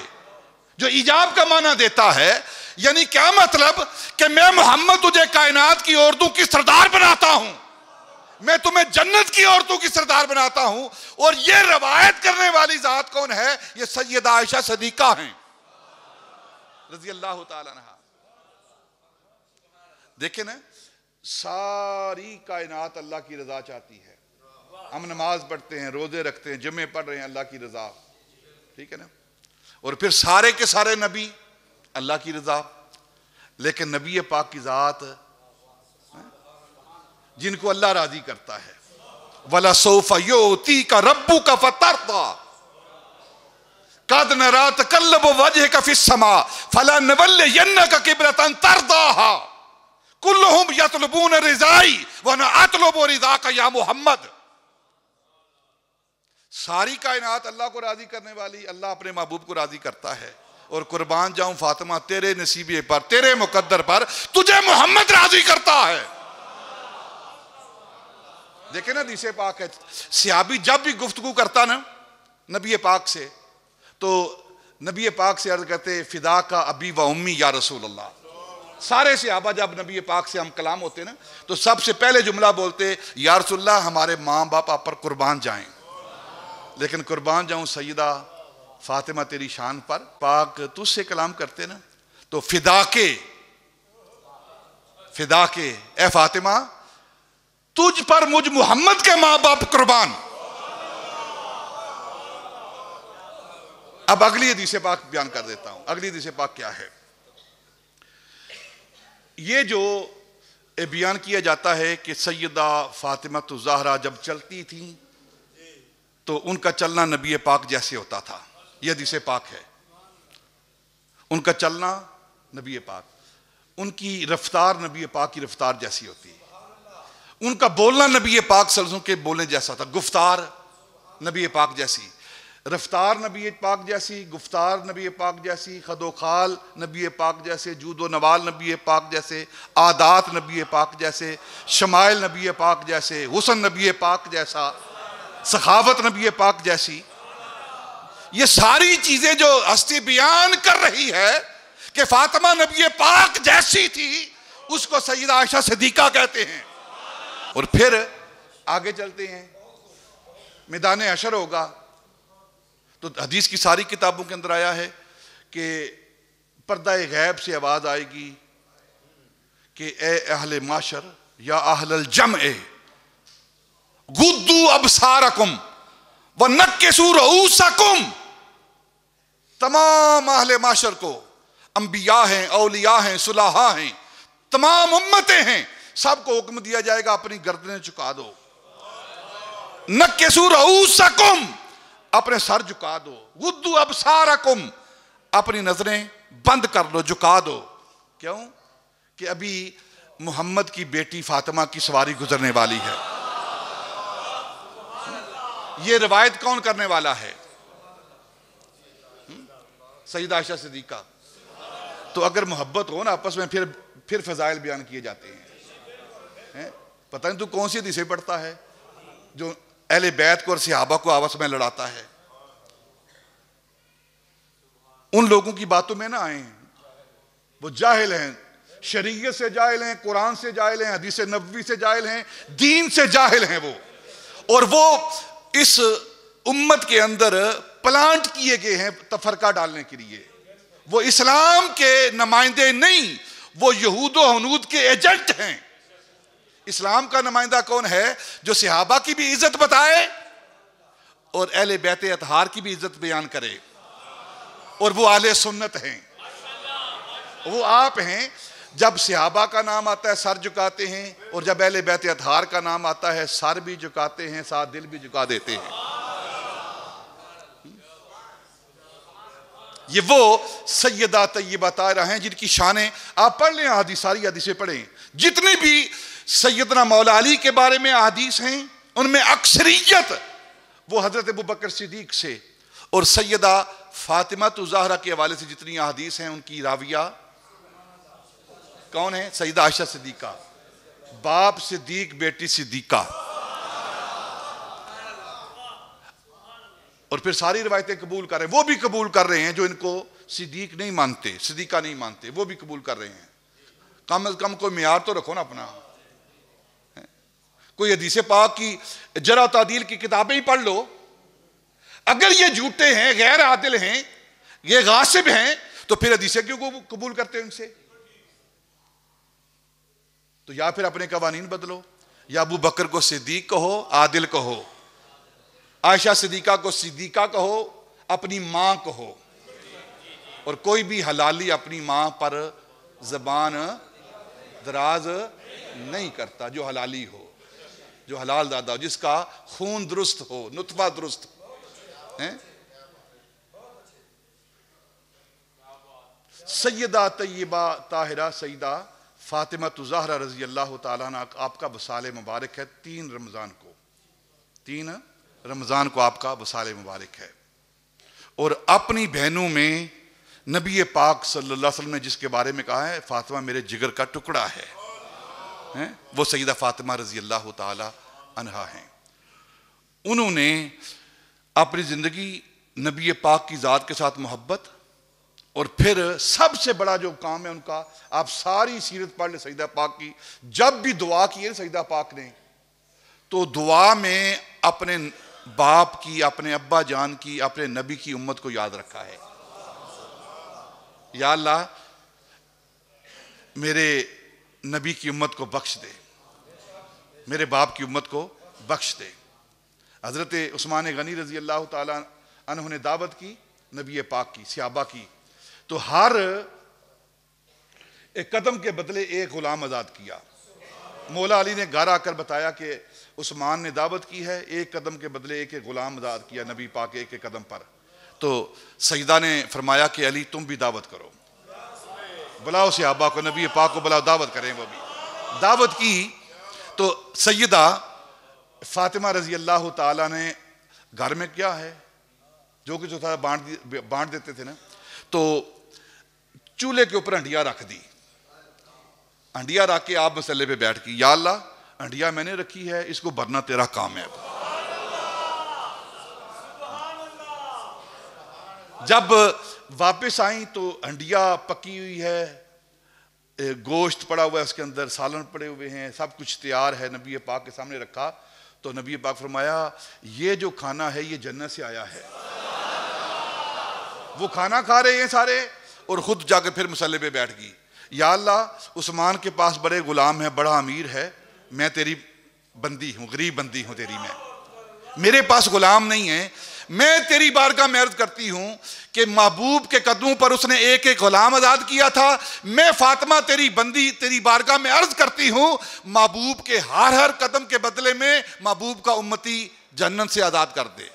جو ایجاب کا معنی دیتا ہے یعنی کیا مطلب کہ میں محمد تجھے کائنات کی عورتوں کی سردار بناتا ہوں، میں تمہیں جنت کی عورتوں کی سردار بناتا ہوں. اور یہ روایت کرنے والی ذات کون ہے؟ یہ سیدہ عائشہ صدیقہ ہیں رضی اللہ تعالیٰ عنہا. دیکھیں نا، ساری کائنات اللہ کی رضا چاہتی ہے. ہم نماز پڑھتے ہیں، روزے رکھتے ہیں، جمعے پڑھ رہے ہیں، اللہ کی رضا، ٹھیک ہے نا. اور پھر سارے کے سارے نبی اللہ کی رضا. لیکن نبی پاک کی ذات جن کو اللہ راضی کرتا ہے، وَلَسَوْفَ يُؤْتِيكَ رَبُّكَ فَتَرْضَىٰ قَدْ نَرَىٰ تَقَلُّبَ وَجْهِكَ فِي السَّمَاءِ فَلَنُوَلِّيَنَّكَ قِبْلَةً تَرْضَاهَا كُلُّهُمْ يَطْلُبُونَ رِضَائِي وَأَنَا أَطْلُبُ رِضَاكَ يَا محمد. ساری کائنات اللہ کو راضی کرنے والی، اللہ اپنے محبوب کو راضی کرتا ہے. اور قربان جاؤں فاطمہ تیرے نصیبے پر، تیرے مقدر پر، تجھے محمد راضی کرتا ہے. دیکھیں نا حدیث پاک ہے، صحابی جب بھی گفتگو کرتا نا نبی پاک سے تو نبی پاک سے عرض کرتے فدا کا ابی و امی یا رسول اللہ. سارے صحابہ جب نبی پاک سے ہم کلام ہوتے نا تو سب سے پہلے جملہ بولتے یا رسول اللہ ہمارے ماں باپ آپ پر قربان جائیں. لیکن قربان جاؤں سیدہ فاطمہ تیری شان پر، پاک تجھ سے کلام کرتے نا تو فدا کے اے فاطمہ تجھ پر مجھ محمد کے ماں باپ قربان. اب اگلی حدیث پاک بیان کر دیتا ہوں. اگلی حدیث پاک کیا ہے؟ یہ جو بیان کیا جاتا ہے کہ سیدہ فاطمہ الزہرا جب چلتی تھیں تو ان کا چلنا نبی پاک جیسے ہوتا تھا. یہ حدیث پاک ہے. ان کا چلنا نبی پاک، ان کی رفتار نبی پاک کی رفتار جیسی ہوتی ہے. ان کا بولنا نبی پاک صلی اللہ علیہ وسلم کے بولنے جیسا تھا. گفتار نبی پاک جیسی، رفتار نبی پاک جیسی، گفتار نبی پاک جیسی، خد و خال نبی پاک جیسے، جود و نوال نبی پاک جیسے، عادات نبی پاک جیسے، شمائل نبی پاک جیسے، حسن نبی پاک جیسا، سخاوت نبی پاک جیسی. یہ ساری چیزیں جو ہستی بیان کر رہی ہے کہ فاطمہ نبی پاک جیسی تھی، اس کو سیدہ عائشہ صدیقہ کہتے ہیں. اور پھر آگے چلتے ہیں، میدان حشر ہوگا تو حدیث کی ساری کتابوں کے اندر آیا ہے کہ پردہ غیب سے آواز آئے گی کہ اے اہل معاشر یا اہل الجمع غضوا ابصارکم ونکسوا رؤوسکم. تمام اہل معاشر کو، انبیاء ہیں، اولیاء ہیں، صلحاء ہیں، تمام امتیں ہیں، سب کو حکم دیا جائے گا اپنی گردنیں جھکا دو. نکسوا رؤوسکم، اپنے سر جھکا دو. غضوا ابصارکم، اپنی نظریں بند کر لو، جھکا دو. کیوں؟ کہ ابھی محمد کی بیٹی فاطمہ کی سواری گزرنے والی ہے. یہ روایت کون کرنے والا ہے؟ سیدہ عائشہ صدیقہ. تو اگر محبت ہو نا آپس میں پھر فضائل بیان کیے جاتے ہیں. پتہ نہیں تو کون سی حدیثیں پڑھتا ہے جو اہل بیت کو اور صحابہ کو آپس میں لڑاتا ہے. ان لوگوں کی باتوں میں نہ آئیں، وہ جاہل ہیں، شریعت سے جاہل ہیں، قرآن سے جاہل ہیں، حدیث نبوی سے جاہل ہیں، دین سے جاہل ہیں وہ. اور وہ اس امت کے اندر پلانٹ کیے گئے ہیں تفرقہ ڈالنے کے لیے. وہ اسلام کے نمائندے نہیں، وہ یہود و ہنود کے ایجنٹ ہیں. اسلام کا نمائندہ کون ہے؟ جو صحابہ کی بھی عزت بتائے اور اہل بیت اطہار کی بھی عزت بیان کرے. اور وہ اہل سنت ہیں، وہ آپ ہیں. جب صحابہ کا نام آتا ہے سر جھکاتے ہیں، اور جب اہل بیت اطہار کا نام آتا ہے سر بھی جھکاتے ہیں، ساتھ دل بھی جھکا دیتے ہیں. یہ وہ سیدہ طیبہ طاہرہ ہیں جن کی شانیں آپ پڑھ لیں، حدیث ساری حدیثیں پڑھیں. جتنی بھی سیدنا مولا علی کے بارے میں احادیث ہیں ان میں اکثریت وہ حضرت ابوبکر صدیق سے اور سیدہ فاطمہ الزہرا کے حوالے سے جتنی احادیث ہیں ان کی راویہ کون ہیں؟ سیدہ عائشہ صدیقہ. باپ صدیق، بیٹی صدیقہ. اور پھر ساری روایتیں قبول کر رہے ہیں، وہ بھی قبول کر رہے ہیں جو ان کو صدیق نہیں مانتے، صدیقہ نہیں مانتے، وہ بھی قبول کر رہے ہیں. کم از کم کوئی معیار تو رکھو نا اپنا. کوئی حدیث پاک کی جرح و تعدیل کی کتابیں ہی پڑھ لو. اگر یہ جھوٹے ہیں، غیر عادل ہیں، یہ غاصب ہیں، تو پھر حدیثیں کیوں قبول کرتے ہیں ان سے؟ تو یا پھر اپنے قوانین بدلو، یا ابو بکر کو صدیق کہو، عادل کہو، عائشہ صدیقہ کو صدیقہ کہو، اپنی ماں کہو، اور کوئی بھی حلالی اپنی ماں پر زبان دراز نہیں کرتا جو حلالی ہو، جو حلال زادہ ہو، جس کا خون درست ہو، نطفہ درست ہو. سیدہ طیبہ طاہرہ سیدہ فاطمہ زہرا رضی اللہ تعالیٰ عنہ، آپ کا وصال مبارک ہے 3 رمضان کو آپ کا وصال مبارک ہے. اور اپنی بہنوں میں نبی پاک صلی اللہ علیہ وسلم نے جس کے بارے میں کہا ہے فاطمہ میرے جگر کا ٹکڑا ہے، وہ سیدہ فاطمہ رضی اللہ تعالیٰ عنہا ہیں. انہوں نے اپنی زندگی نبی پاک کی ذات کے ساتھ محبت، اور پھر سب سے بڑا جو کام ہے ان کا، آپ ساری سیرت پڑھ لیں سیدہ پاک کی، جب بھی دعا کی ہے سیدہ پاک نے، تو دعا میں اپنے باپ کی، اپنے ابا جان کی، اپنے نبی کی امت کو یاد رکھا ہے. یا اللہ میرے نبی کی امت کو بخش دے، میرے باپ کی امت کو بخش دے. حضرت عثمان غنی رضی اللہ تعالیٰ عنہ نے دعوت کی نبی پاک کی، صحابہ کی، تو ہر ایک قدم کے بدلے ایک غلام آزاد کیا. مولا علی نے گھر آ کر بتایا کہ عثمان نے دعوت کی ہے، ایک قدم کے بدلے ایک ایک غلام آزاد کیا نبی پاک ایک ایک قدم پر. تو سیدہ نے فرمایا کہ علی تم بھی دعوت کرو، بلاؤ صحابہ کو، نبی پاک کو بلاؤ، دعوت کریں. وہ بھی دعوت کی. تو سیدہ فاطمہ رضی اللہ تعالیٰ نے گھر میں کیا ہے جو کچھ تھا بانٹ دیتے تھے نا، تو چولہے کے اوپر ہنڈیا رکھ دی. ہنڈیا رکھ کے آپ مسئلے پہ بیٹھ کی، یا اللہ ہنڈیا میں نے رکھی ہے، اس کو بھرنا تیرا کام ہے. جب واپس آئیں تو ہنڈیا پکی ہوئی ہے، گوشت پڑا ہوا ہے اس کے اندر، سالن پڑے ہوئے ہیں، سب کچھ تیار ہے، نبی پاک کے سامنے رکھا. تو نبی پاک فرمایا یہ جو کھانا ہے یہ جنت سے آیا ہے. وہ کھانا کھا رہے ہیں سارے، اور خود جا کے پھر مسئلے پہ بیٹھ گئی. یا اللہ عثمان کے پاس بڑے غلام ہیں، بڑا امیر ہے، میں تیری بندی ہوں، غریب بندی ہوں تیری، میرے پاس غلام نہیں ہے. میں تیری بارگاہ میں عرض کرتی ہوں کہ محبوب کے قدموں پر اس نے ایک ایک غلام آزاد کیا تھا. میں فاطمہ تیری بندی تیری بارگاہ میں عرض کرتی ہوں، محبوب کے ہر قدم کے بدلے میں محبوب کا امتی جنت سے آزاد کر دے،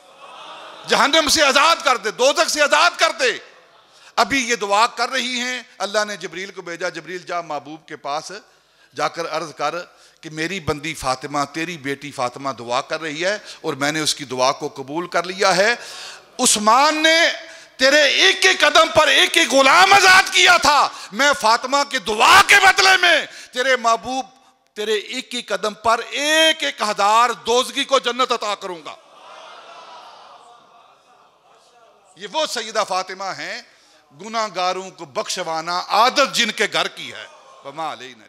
جہنم سے آزاد کر دے، دوزخ سے آزاد کر دے. ابھی یہ دعا کر رہی ہیں، اللہ نے جبریل کو بھیجا، جبریل جا محبوب کے پاس جا کر عرض کر کہ میری بندی فاطمہ، تیری بیٹی فاطمہ دعا کر رہی ہے اور میں نے اس کی دعا کو قبول کر لیا ہے. عثمان نے تیرے ایک ایک قدم پر ایک ایک غلام آزاد کیا تھا، میں فاطمہ کی دعا کے بدلے میں تیرے محبوب تیرے ایک ایک قدم پر ایک ایک 1000 دوزگی کو جنت عطا کروں گا. یہ وہ سیدہ فاطمہ ہیں، گناہگاروں کو بخشوانا عادت جن کے گھر کی ہے. وما علینا